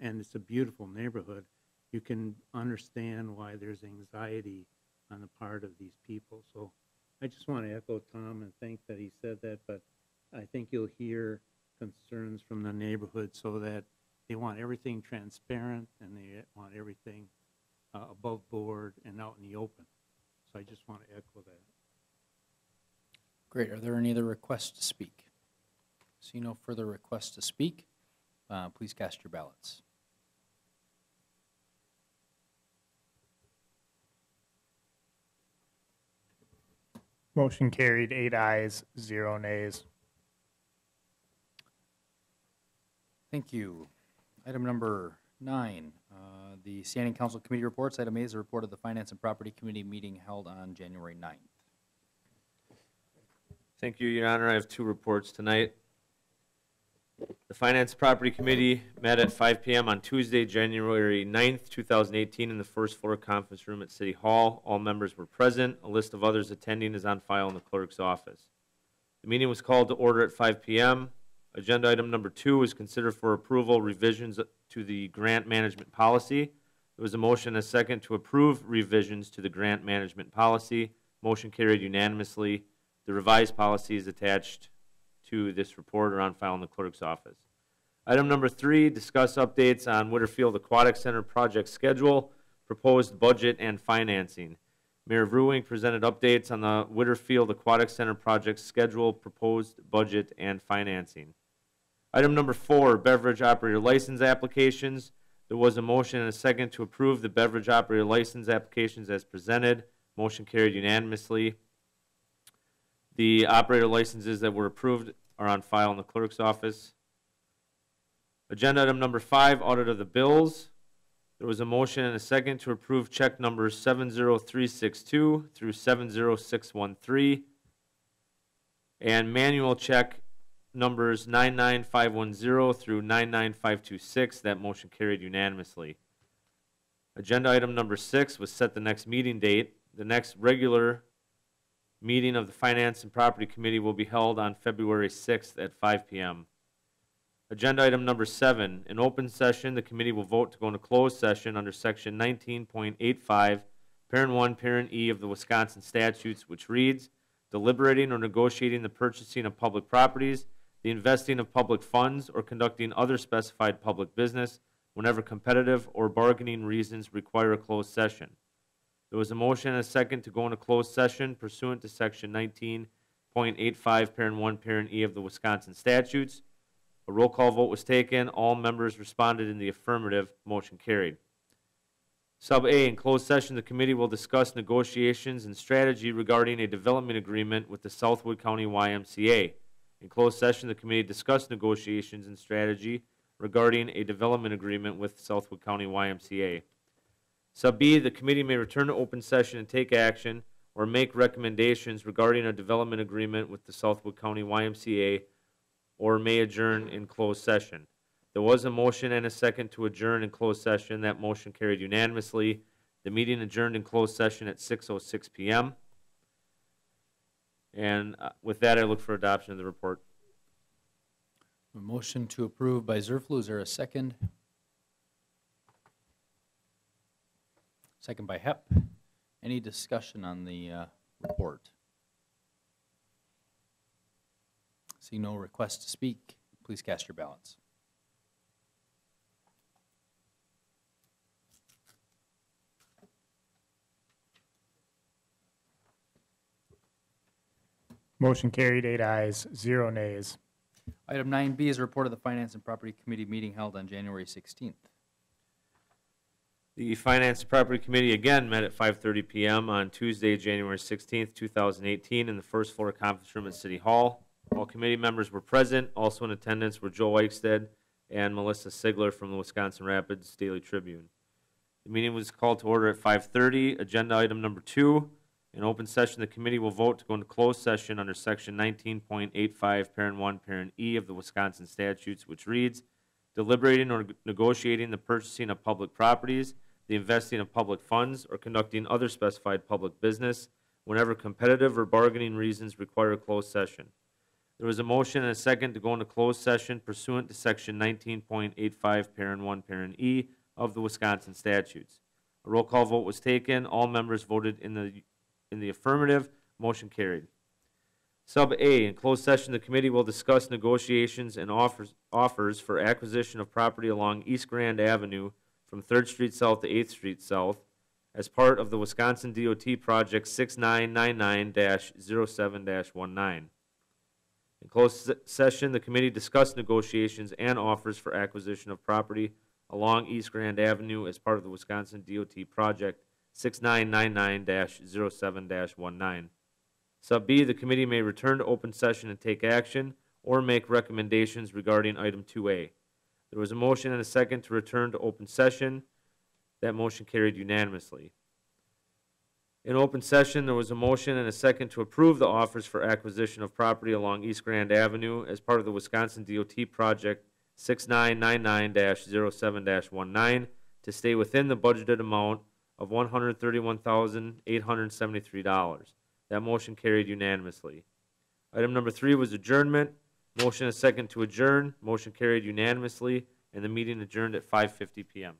and it's a beautiful neighborhood, you can understand why there's anxiety on the part of these people. So I just want to echo Tom and think that he said that, but I think you'll hear concerns from the neighborhood so that they want everything transparent and they want everything above board and out in the open. So I just want to echo that. Great. Are there any other requests to speak? See no further requests to speak. Please cast your ballots. Motion carried, 8 ayes, 0 nays. Thank you. Item number 9, the Standing Council Committee reports. Item A is a report of the Finance and Property Committee meeting held on January 9th. Thank you, Your Honor. I have 2 reports tonight. The Finance and Property Committee met at 5 p.m. on Tuesday, January 9th, 2018 in the first floor conference room at City Hall. All members were present. A list of others attending is on file in the clerk's office. The meeting was called to order at 5 p.m. Agenda item number 2 is consider for approval revisions to the grant management policy. There was a motion and a second to approve revisions to the grant management policy. Motion carried unanimously. The revised policy is attached to this report or on file in the clerk's office. Item number 3, discuss updates on Whitterfield Aquatic Center project schedule, proposed budget, and financing. Mayor Vruwink presented updates on the Whitterfield Aquatic Center project schedule, proposed budget, and financing. Item number 4, beverage operator license applications. There was a motion and a second to approve the beverage operator license applications as presented. Motion carried unanimously. The operator licenses that were approved are on file in the clerk's office. Agenda item number 5, audit of the bills. There was a motion and a second to approve check numbers 70362 through 70613 and manual check numbers 99510 through 99526. That motion carried unanimously. Agenda item number 6 was set the next meeting date. The next regular meeting of the Finance and Property Committee will be held on February 6th at 5 p.m. Agenda item number 7, in open session, the committee will vote to go into closed session under section 19.85, parent 1, parent E of the Wisconsin statutes, which reads, deliberating or negotiating the purchasing of public properties, the investing of public funds, or conducting other specified public business whenever competitive or bargaining reasons require a closed session. There was a motion and a second to go into closed session pursuant to section 19.85, parent 1, parent E of the Wisconsin statutes. A roll call vote was taken. All members responded in the affirmative. Motion carried. Sub A, in closed session, the committee will discuss negotiations and strategy regarding a development agreement with the Southwood County YMCA. In closed session, the committee discussed negotiations and strategy regarding a development agreement with Southwood County YMCA. Sub B, the committee may return to open session and take action or make recommendations regarding a development agreement with the Southwood County YMCA or may adjourn in closed session. There was a motion and a second to adjourn in closed session. That motion carried unanimously. The meeting adjourned in closed session at 6:06 p.m. And with that, I look for adoption of the report. A motion to approve by Zerflu. Is there a second? Second by Hepp. Any discussion on the report? See no request to speak. Please cast your ballots. Motion carried, 8 ayes, 0 nays. Item 9B is a report of the Finance and Property Committee meeting held on January 16th. The Finance and Property Committee again met at 5:30 p.m. on Tuesday, January 16th, 2018 in the first floor conference room at City Hall. All committee members were present. Also in attendance were Joe Eichstead and Melissa Sigler from the Wisconsin Rapids Daily Tribune. The meeting was called to order at 5:30. Agenda item number 2, in open session, the committee will vote to go into closed session under section 19.85, parent 1, parent E of the Wisconsin statutes, which reads, deliberating or negotiating the purchasing of public properties, the investing of public funds, or conducting other specified public business whenever competitive or bargaining reasons require a closed session. There was a motion and a second to go into closed session pursuant to section 19.85, parent 1, parent E of the Wisconsin statutes. A roll call vote was taken. All members voted in the affirmative. Motion carried. Sub A, in closed session, the committee will discuss negotiations and offers for acquisition of property along East Grand Avenue from 3rd Street South to 8th Street South as part of the Wisconsin DOT Project 6999-07-19. In closed session, the committee discussed negotiations and offers for acquisition of property along East Grand Avenue as part of the Wisconsin DOT Project 6999-07-19. Sub B, the committee may return to open session and take action or make recommendations regarding item 2A. There was a motion and a second to return to open session. That motion carried unanimously. In open session, there was a motion and a second to approve the offers for acquisition of property along East Grand Avenue as part of the Wisconsin DOT Project 6999-07-19 to stay within the budgeted amount of $131,873. That motion carried unanimously. Item number 3 was adjournment. Motion is second to adjourn. Motion carried unanimously, and the meeting adjourned at 5:50 PM.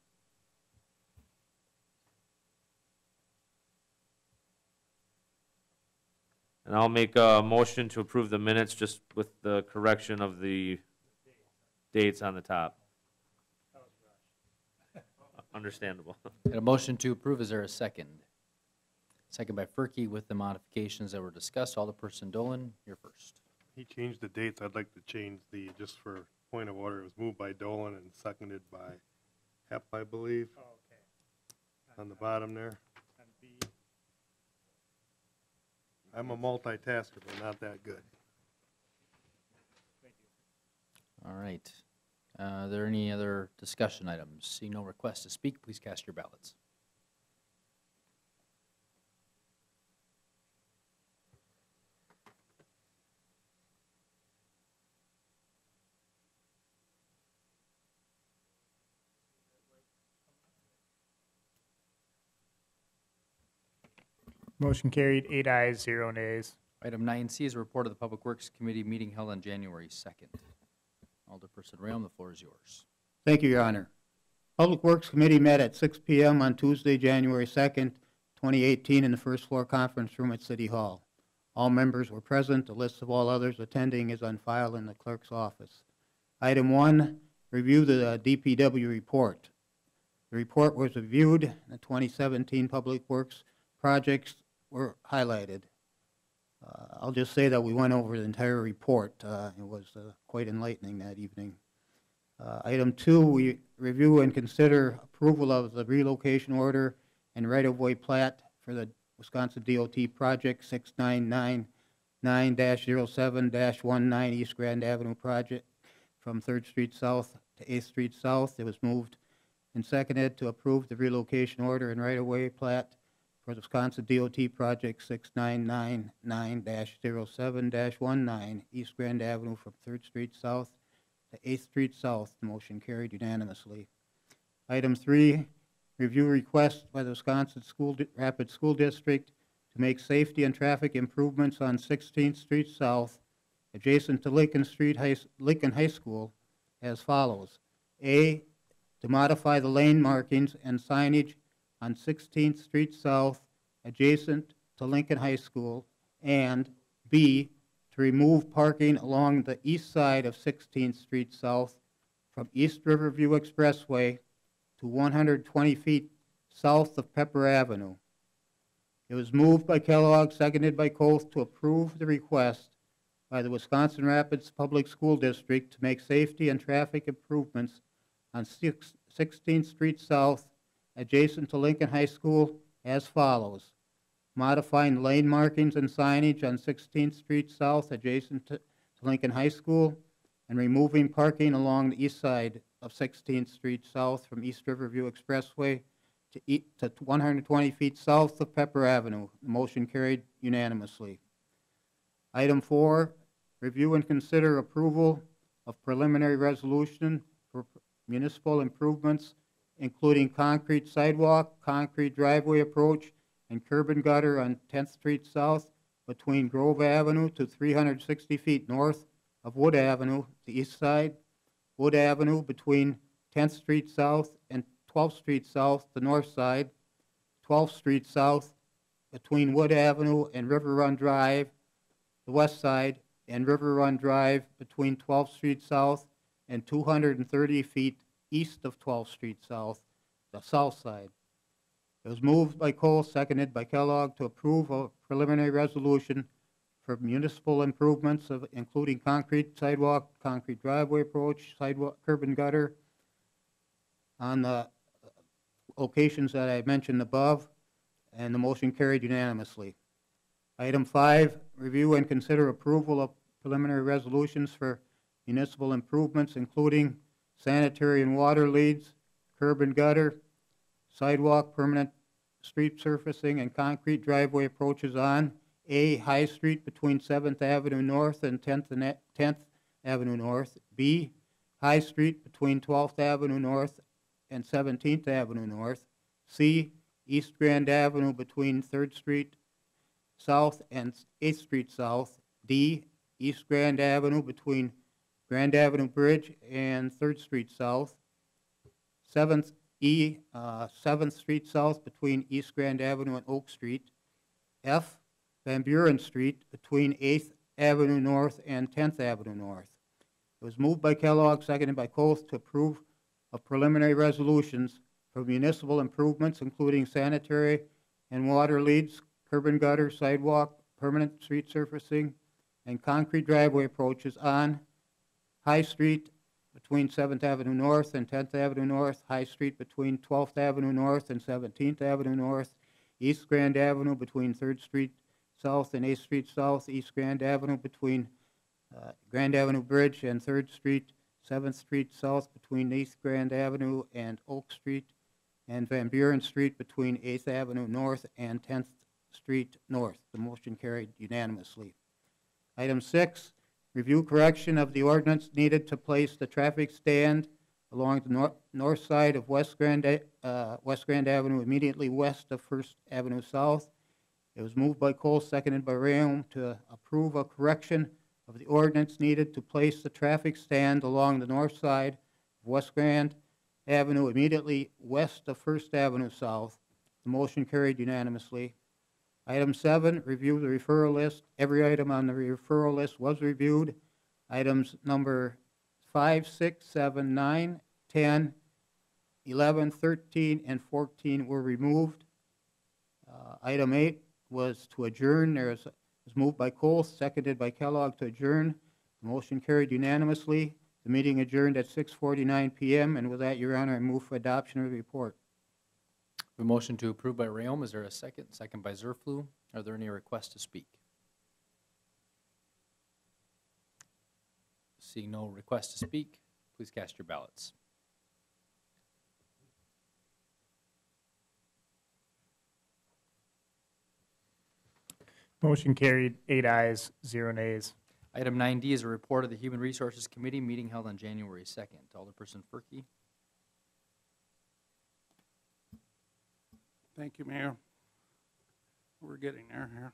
And I'll make a motion to approve the minutes just with the correction of the dates on the top. Understandable. Got a motion to approve, is there a second? Second by Ferkey with the modifications that were discussed. Alderperson Dolan, you're first. He changed the dates. I'd like to change just for point of order, it was moved by Dolan and seconded by Hepp, I believe. Oh, okay. On the bottom there. I'm a multitasker, but not that good. All right. Are there any other discussion items? Seeing no requests to speak, please cast your ballots. Motion carried, 8 ayes, 0 nays. Item 9C is a report of the Public Works Committee meeting held on January 2nd. Alderperson Rayom, the floor is yours. Thank you, Your Honor. Public Works Committee met at 6 p.m. on Tuesday, January 2nd, 2018, in the first floor conference room at City Hall. All members were present. A list of all others attending is on file in the clerk's office. Item 1, review the DPW report. The report was reviewed. The 2017 Public Works projects were highlighted. I'll just say that we went over the entire report. It was quite enlightening that evening. Item 2, we review and consider approval of the relocation order and right-of-way plat for the Wisconsin DOT project 6999-07-19 East Grand Avenue project from 3rd Street South to 8th Street South. It was moved and seconded to approve the relocation order and right-of-way plat for the Wisconsin DOT project 6999-07-19 East Grand Avenue from 3rd Street South to 8th Street South. The motion carried unanimously. Item 3, review request by the Wisconsin Rapids School District to make safety and traffic improvements on 16th Street South adjacent to Lincoln High School as follows. A, to modify the lane markings and signage on 16th Street South adjacent to Lincoln High School, and B, to remove parking along the east side of 16th Street South from East Riverview Expressway to 120 feet south of Pepper Avenue. It was moved by Kellogg, seconded by Koth, to approve the request by the Wisconsin Rapids Public School District to make safety and traffic improvements on 16th Street South adjacent to Lincoln High School as follows. Modifying lane markings and signage on 16th Street South adjacent to Lincoln High School and removing parking along the east side of 16th Street South from East Riverview Expressway to 120 feet south of Pepper Avenue. The motion carried unanimously. Item 4, review and consider approval of preliminary resolution for municipal improvements including concrete sidewalk, concrete driveway approach, and curb and gutter on 10th Street South between Grove Avenue to 360 feet north of Wood Avenue, the east side, Wood Avenue between 10th Street South and 12th Street South, the north side, 12th Street South between Wood Avenue and River Run Drive, the west side, and River Run Drive between 12th Street South and 230 feet east of 12th Street South, the south side. It was moved by Cole, seconded by Kellogg, to approve a preliminary resolution for municipal improvements of including concrete sidewalk, concrete driveway approach, sidewalk, curb and gutter on the locations that I mentioned above, and the motion carried unanimously. Item 5, review and consider approval of preliminary resolutions for municipal improvements including sanitary and water leads, curb and gutter, sidewalk, permanent street surfacing, and concrete driveway approaches on A, High Street between 7th Avenue North and 10th Avenue North, B, High Street between 12th Avenue North and 17th Avenue North, C, East Grand Avenue between 3rd Street South and 8th Street South, D, East Grand Avenue between Grand Avenue Bridge and 3rd Street South. 7th 7th Street South between East Grand Avenue and Oak Street. F, Van Buren Street between 8th Avenue North and 10th Avenue North. It was moved by Kellogg, seconded by Coth, to approve of preliminary resolutions for municipal improvements, including sanitary and water leads, curb and gutter, sidewalk, permanent street surfacing, and concrete driveway approaches on High Street between 7th Avenue North and 10th Avenue North, High Street between 12th Avenue North and 17th Avenue North, East Grand Avenue between 3rd Street South and 8th Street South, East Grand Avenue between Grand Avenue Bridge and 3rd Street, 7th Street South between 8th Grand Avenue and Oak Street, and Van Buren Street between 8th Avenue North and 10th Street North. The motion carried unanimously. Item 6, review correction of the ordinance needed to place the traffic stand along the north side of West Grand Avenue, immediately west of 1st Avenue South. It was moved by Cole, seconded by Rayom, to approve a correction of the ordinance needed to place the traffic stand along the north side of West Grand Avenue, immediately west of 1st Avenue South. The motion carried unanimously. Item 7, review the referral list. Every item on the referral list was reviewed. Items number 5, 6, 7, 9, 10, 11, 13, and 14 were removed. Item 8 was to adjourn. Was moved by Cole, seconded by Kellogg to adjourn. The motion carried unanimously. The meeting adjourned at 6:49 p.m. And with that, Your Honor, I move for adoption of the report. A motion to approve by Rayom. Is there a second? Second by Zerflu. Are there any requests to speak? Seeing no requests to speak, please cast your ballots. Motion carried, 8 ayes, 0 nays. Item 9D is a report of the Human Resources Committee meeting held on January 2nd. Alderperson Furkey. Thank you, Mayor. We're getting there here.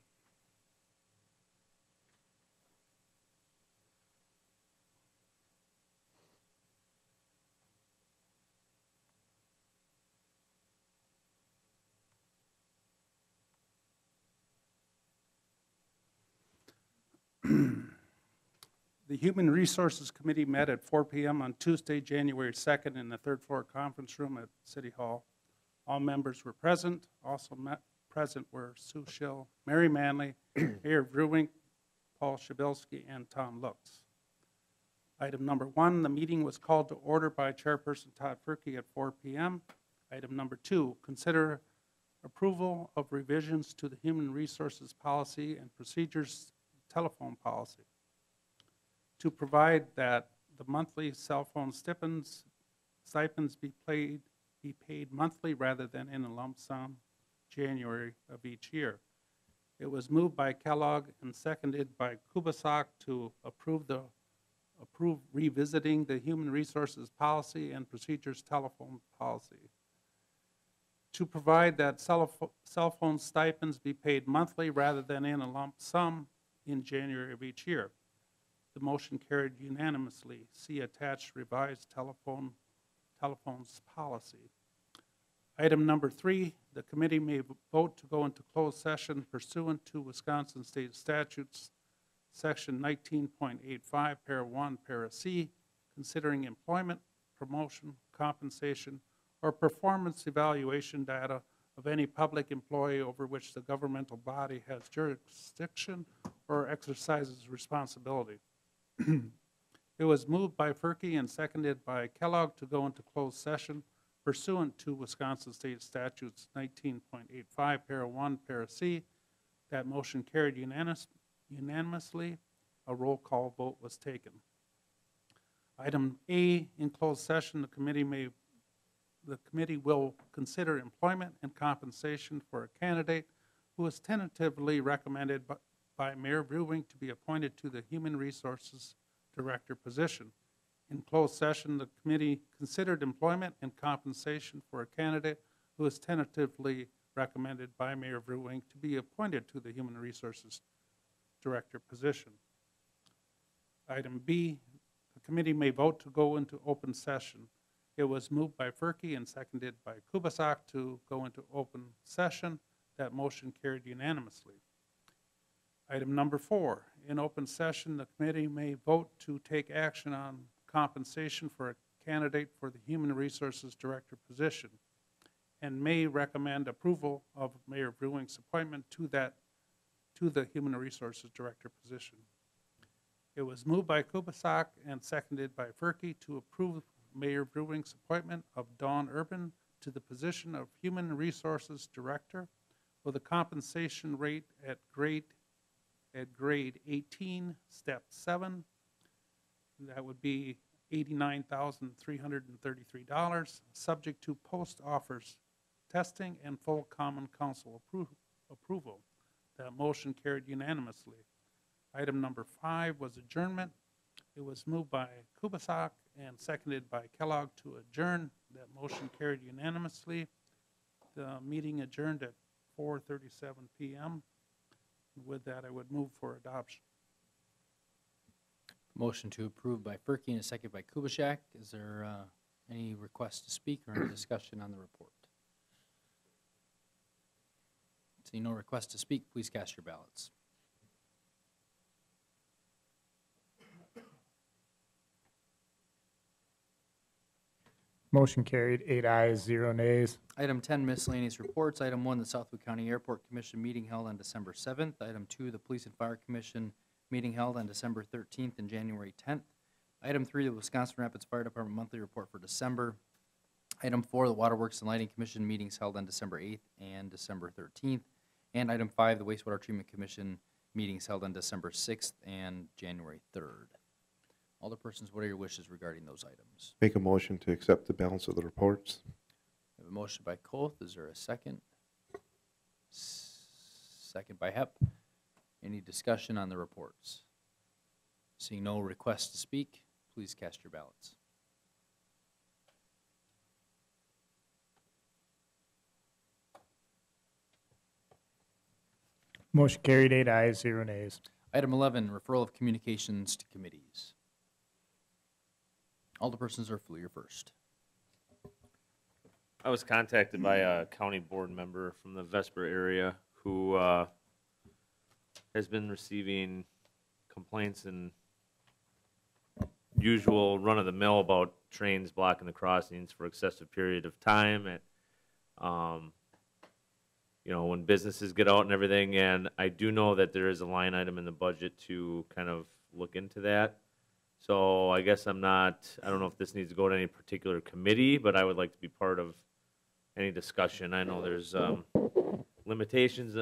The Human Resources Committee met at 4 p.m. on Tuesday, January 2nd in the 3rd floor conference room at City Hall. All members were present. Also present were Sue Schill, Mary Manley, Mayor Vrewink, Paul Shabilsky, and Tom Lux. Item number 1, the meeting was called to order by Chairperson Todd Furkey at 4 p.m. Item number 2, consider approval of revisions to the Human Resources Policy and Procedures telephone policy to provide that the monthly cell phone stipends be paid monthly rather than in a lump sum January of each year. It was moved by Kellogg and seconded by Kubasak to approve revisiting the Human Resources Policy and Procedures telephone policy. To provide that cell phone stipends be paid monthly rather than in a lump sum in January of each year. The motion carried unanimously. See attached revised telephones policy. Item number 3, the committee may vote to go into closed session pursuant to Wisconsin State Statutes, Section 19.85, Para 1, Para C, considering employment, promotion, compensation, or performance evaluation data of any public employee over which the governmental body has jurisdiction or exercises responsibility. It was moved by Furkey and seconded by Kellogg to go into closed session pursuant to Wisconsin State Statutes 19.85, Para 1, Para C. That motion carried unanimously. A roll call vote was taken. Item A, in closed session, the committee will consider employment and compensation for a candidate who is tentatively recommended by Mayor Vrewink to be appointed to the Human Resources Director position. In closed session, the committee considered employment and compensation for a candidate who is tentatively recommended by Mayor Vrewink to be appointed to the Human Resources Director position. Item B, the committee may vote to go into open session. It was moved by Ferkey and seconded by Kubasak to go into open session. That motion carried unanimously. Item number 4, in open session, the committee may vote to take action on compensation for a candidate for the Human Resources Director position and may recommend approval of Mayor Brewing's appointment to the Human Resources Director position. It was moved by Kubasak and seconded by Ferkey to approve Mayor Brewing's appointment of Dawn Urban to the position of Human Resources Director with a compensation rate at grade 18, step 7. That would be $89,333, subject to post offers testing and full common council approval. That motion carried unanimously. Item number 5 was adjournment. It was moved by Kubasak and seconded by Kellogg to adjourn. That motion carried unanimously. The meeting adjourned at 4:37 p.m. With that, I would move for adoption. Motion to approve by Ferkey and a second by Kubaschak. Is there any request to speak or any discussion on the report? Seeing no request to speak, please cast your ballots. Motion carried, 8 ayes, 0 nays. Item 10, miscellaneous reports. Item 1, the Southwood County Airport Commission meeting held on December 7th. Item 2, the Police and Fire Commission meeting held on December 13th and January 10th. Item 3, the Wisconsin Rapids Fire Department monthly report for December. Item 4, the Waterworks and Lighting Commission meetings held on December 8th and December 13th. And item 5, the Wastewater Treatment Commission meetings held on December 6th and January 3rd. Alderpersons, what are your wishes regarding those items? Make a motion to accept the balance of the reports. We have a motion by Koth. Is there a second? Second by Hepp. Any discussion on the reports? Seeing no request to speak, please cast your ballots. Motion carried, 8 ayes, 0 nays. Item 11, referral of communications to committees. Alderpersons are you're first. I was contacted by a county board member from the Vesper area who has been receiving complaints and usual run-of-the-mill about trains blocking the crossings for excessive period of time at, you know, when businesses get out and everything. And I do know that there is a line item in the budget to kind of look into that. So I guess I don't know if this needs to go to any particular committee, but I would like to be part of any discussion. I know there's limitations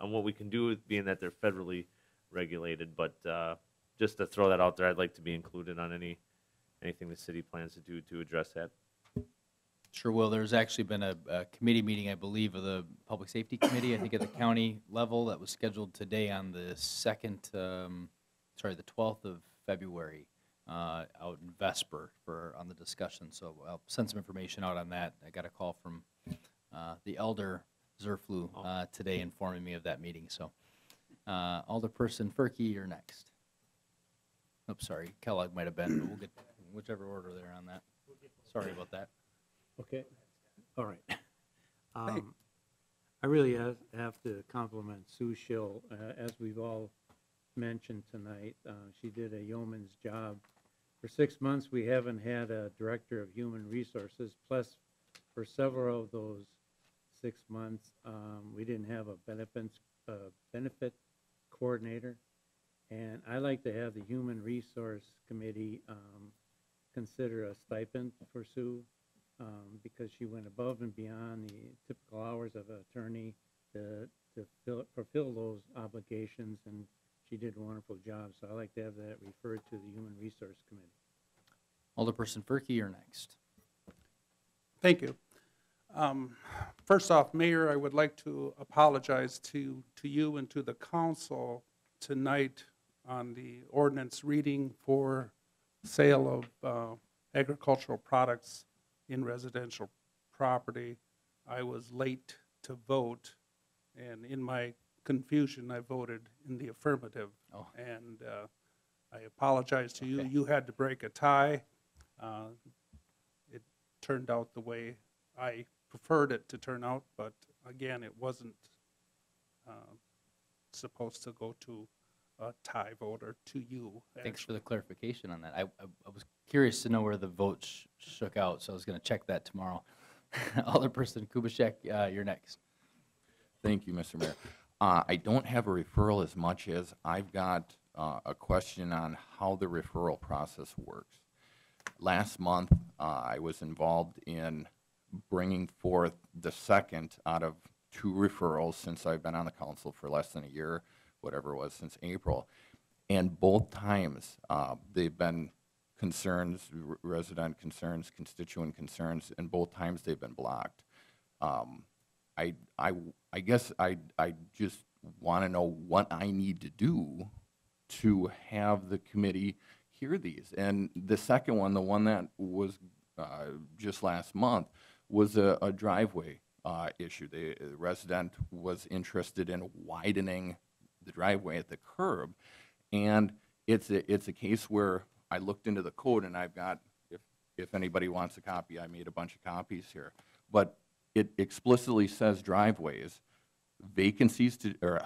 on what we can do, being that they're federally regulated, but just to throw that out there, I'd like to be included on anything the city plans to do to address that. Sure will. There's actually been a committee meeting, I believe, of the Public Safety Committee, I think at the county level, that was scheduled today on the 12th of February. Out in Vesper on the discussion, so I'll send some information out on that. I got a call from the Elder Zerflu today informing me of that meeting. So Alderperson Ferkey, you're next. Oops, sorry, Kellogg might have been, but we'll get whichever order they're on that. Sorry about that. Okay, all right. I really have to compliment Sue Schill, as we've all mentioned tonight. She did a yeoman's job. For 6 months, we haven't had a director of human resources, plus for several of those 6 months, we didn't have a benefit coordinator. And I like to have the Human Resource Committee consider a stipend for Sue because she went above and beyond the typical hours of an attorney to fulfill those obligations, and she did a wonderful job. So I like to have that referred to the Human Resource Committee. Alderperson Ferkey, you're next. Thank you. First off, Mayor, I would like to apologize to you and to the council tonight on the ordinance reading for sale of agricultural products in residential property. I was late to vote, and in my confusion, I voted in the affirmative. Oh. And I apologize to you. Okay. You had to break a tie. It turned out the way I preferred it to turn out, but again, it wasn't supposed to go to a tie vote or to you. Thanks for the clarification on that. I was curious to know where the vote shook out, so I was going to check that tomorrow. Alderperson Kubitschek, you're next. Thank you, Mr. Mayor. I don't have a referral as much as I've got a question on how the referral process works. Last month, I was involved in bringing forth the second out of 2 referrals since I've been on the council for less than a year, whatever it was, since April. And both times, they've been concerns, resident concerns, constituent concerns, and both times they've been blocked. I guess I just want to know what I need to do to have the committee hear these. And the second one, the one that was just last month, was a driveway issue. The resident was interested in widening the driveway at the curb, and it's a case where I looked into the code, and I've got, if anybody wants a copy, I made a bunch of copies here, but it explicitly says driveways, vacancies to, or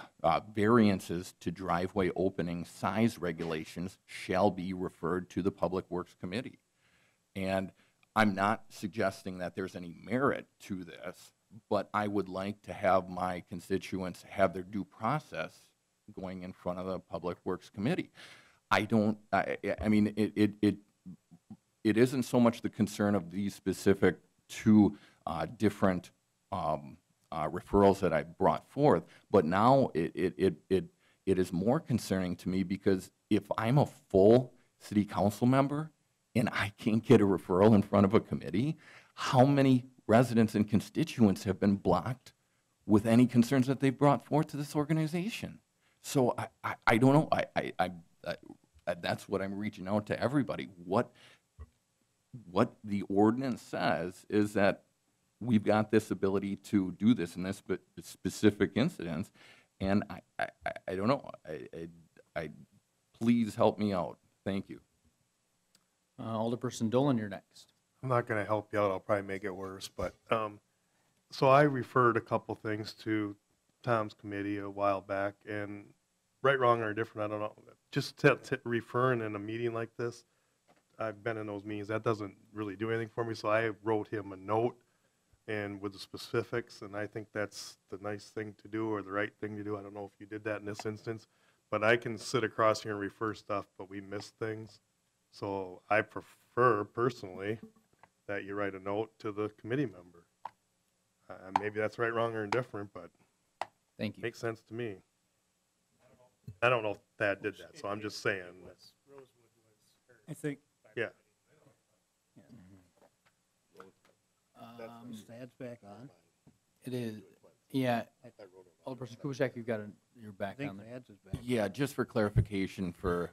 variances to driveway opening size regulations shall be referred to the Public Works Committee. And I'm not suggesting that there's any merit to this, but I would like to have my constituents have their due process going in front of the Public Works Committee. I mean, it isn't so much the concern of these specific 2 different referrals that I brought forth, but now it is more concerning to me, because if I'm a full city council member and I can't get a referral in front of a committee, how many residents and constituents have been blocked with any concerns that they brought forth to this organization? So I don't know. That's what I'm reaching out to everybody. What the ordinance says is that we've got this ability to do this in this specific incidents, and I don't know. I please help me out. Thank you. Alderperson Dolan, you're next. I'm not going to help you out. I'll probably make it worse. But so I referred a couple things to Tom's committee a while back, and right, wrong, or indifferent, I don't know. Just referring in a meeting like this, I've been in those meetings. That doesn't really do anything for me. So I wrote him a note and with the specifics, and I think that's the nice thing to do, or the right thing to do. I don't know if you did that in this instance, but I can sit across here and refer stuff, but we miss things. So I prefer personally that you write a note to the committee member. Maybe that's right, wrong, or indifferent, but Thank you. makes sense to me. I don't know if Thad did that, so I'm just saying. I think, Yeah. Thad's back on. It is, yeah. Alderperson Kubitschek, you've got your I back think on there. Thad's is back. Yeah, just for clarification for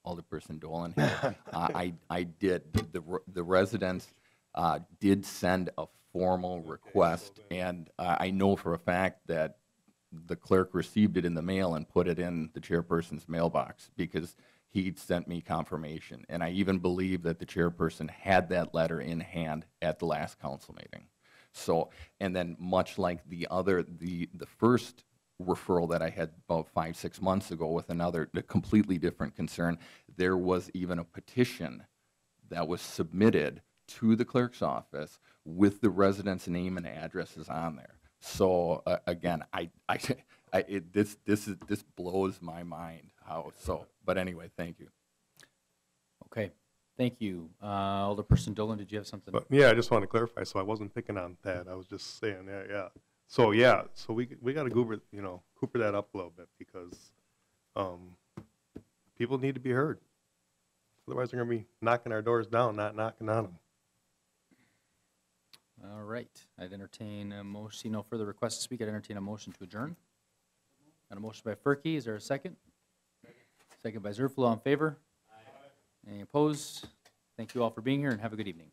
Alderperson Dolan here, I did, the residents did send a formal request, and I know for a fact that the clerk received it in the mail and put it in the chairperson's mailbox, because he sent me confirmation. And I even believe that the chairperson had that letter in hand at the last council meeting. So, and then much like the first referral that I had about 5-6 months ago with a completely different concern, there was even a petition that was submitted to the clerk's office with the resident's name and addresses on there. So again, this blows my mind how so. But anyway, thank you. Okay, thank you. Alderperson Dolan, did you have something? But yeah, I just want to clarify. So I wasn't picking on that. I was just saying, yeah. So yeah, so we got to cooper that up a little bit, because people need to be heard. Otherwise, they're going to be knocking our doors down, not knocking on them. All right, I'd entertain a motion. See no further requests to speak. I'd entertain a motion to adjourn. Got a motion by Ferkey. Is there a second? Second by Zerflo. In favor? Any opposed? Thank you all for being here, and have a good evening.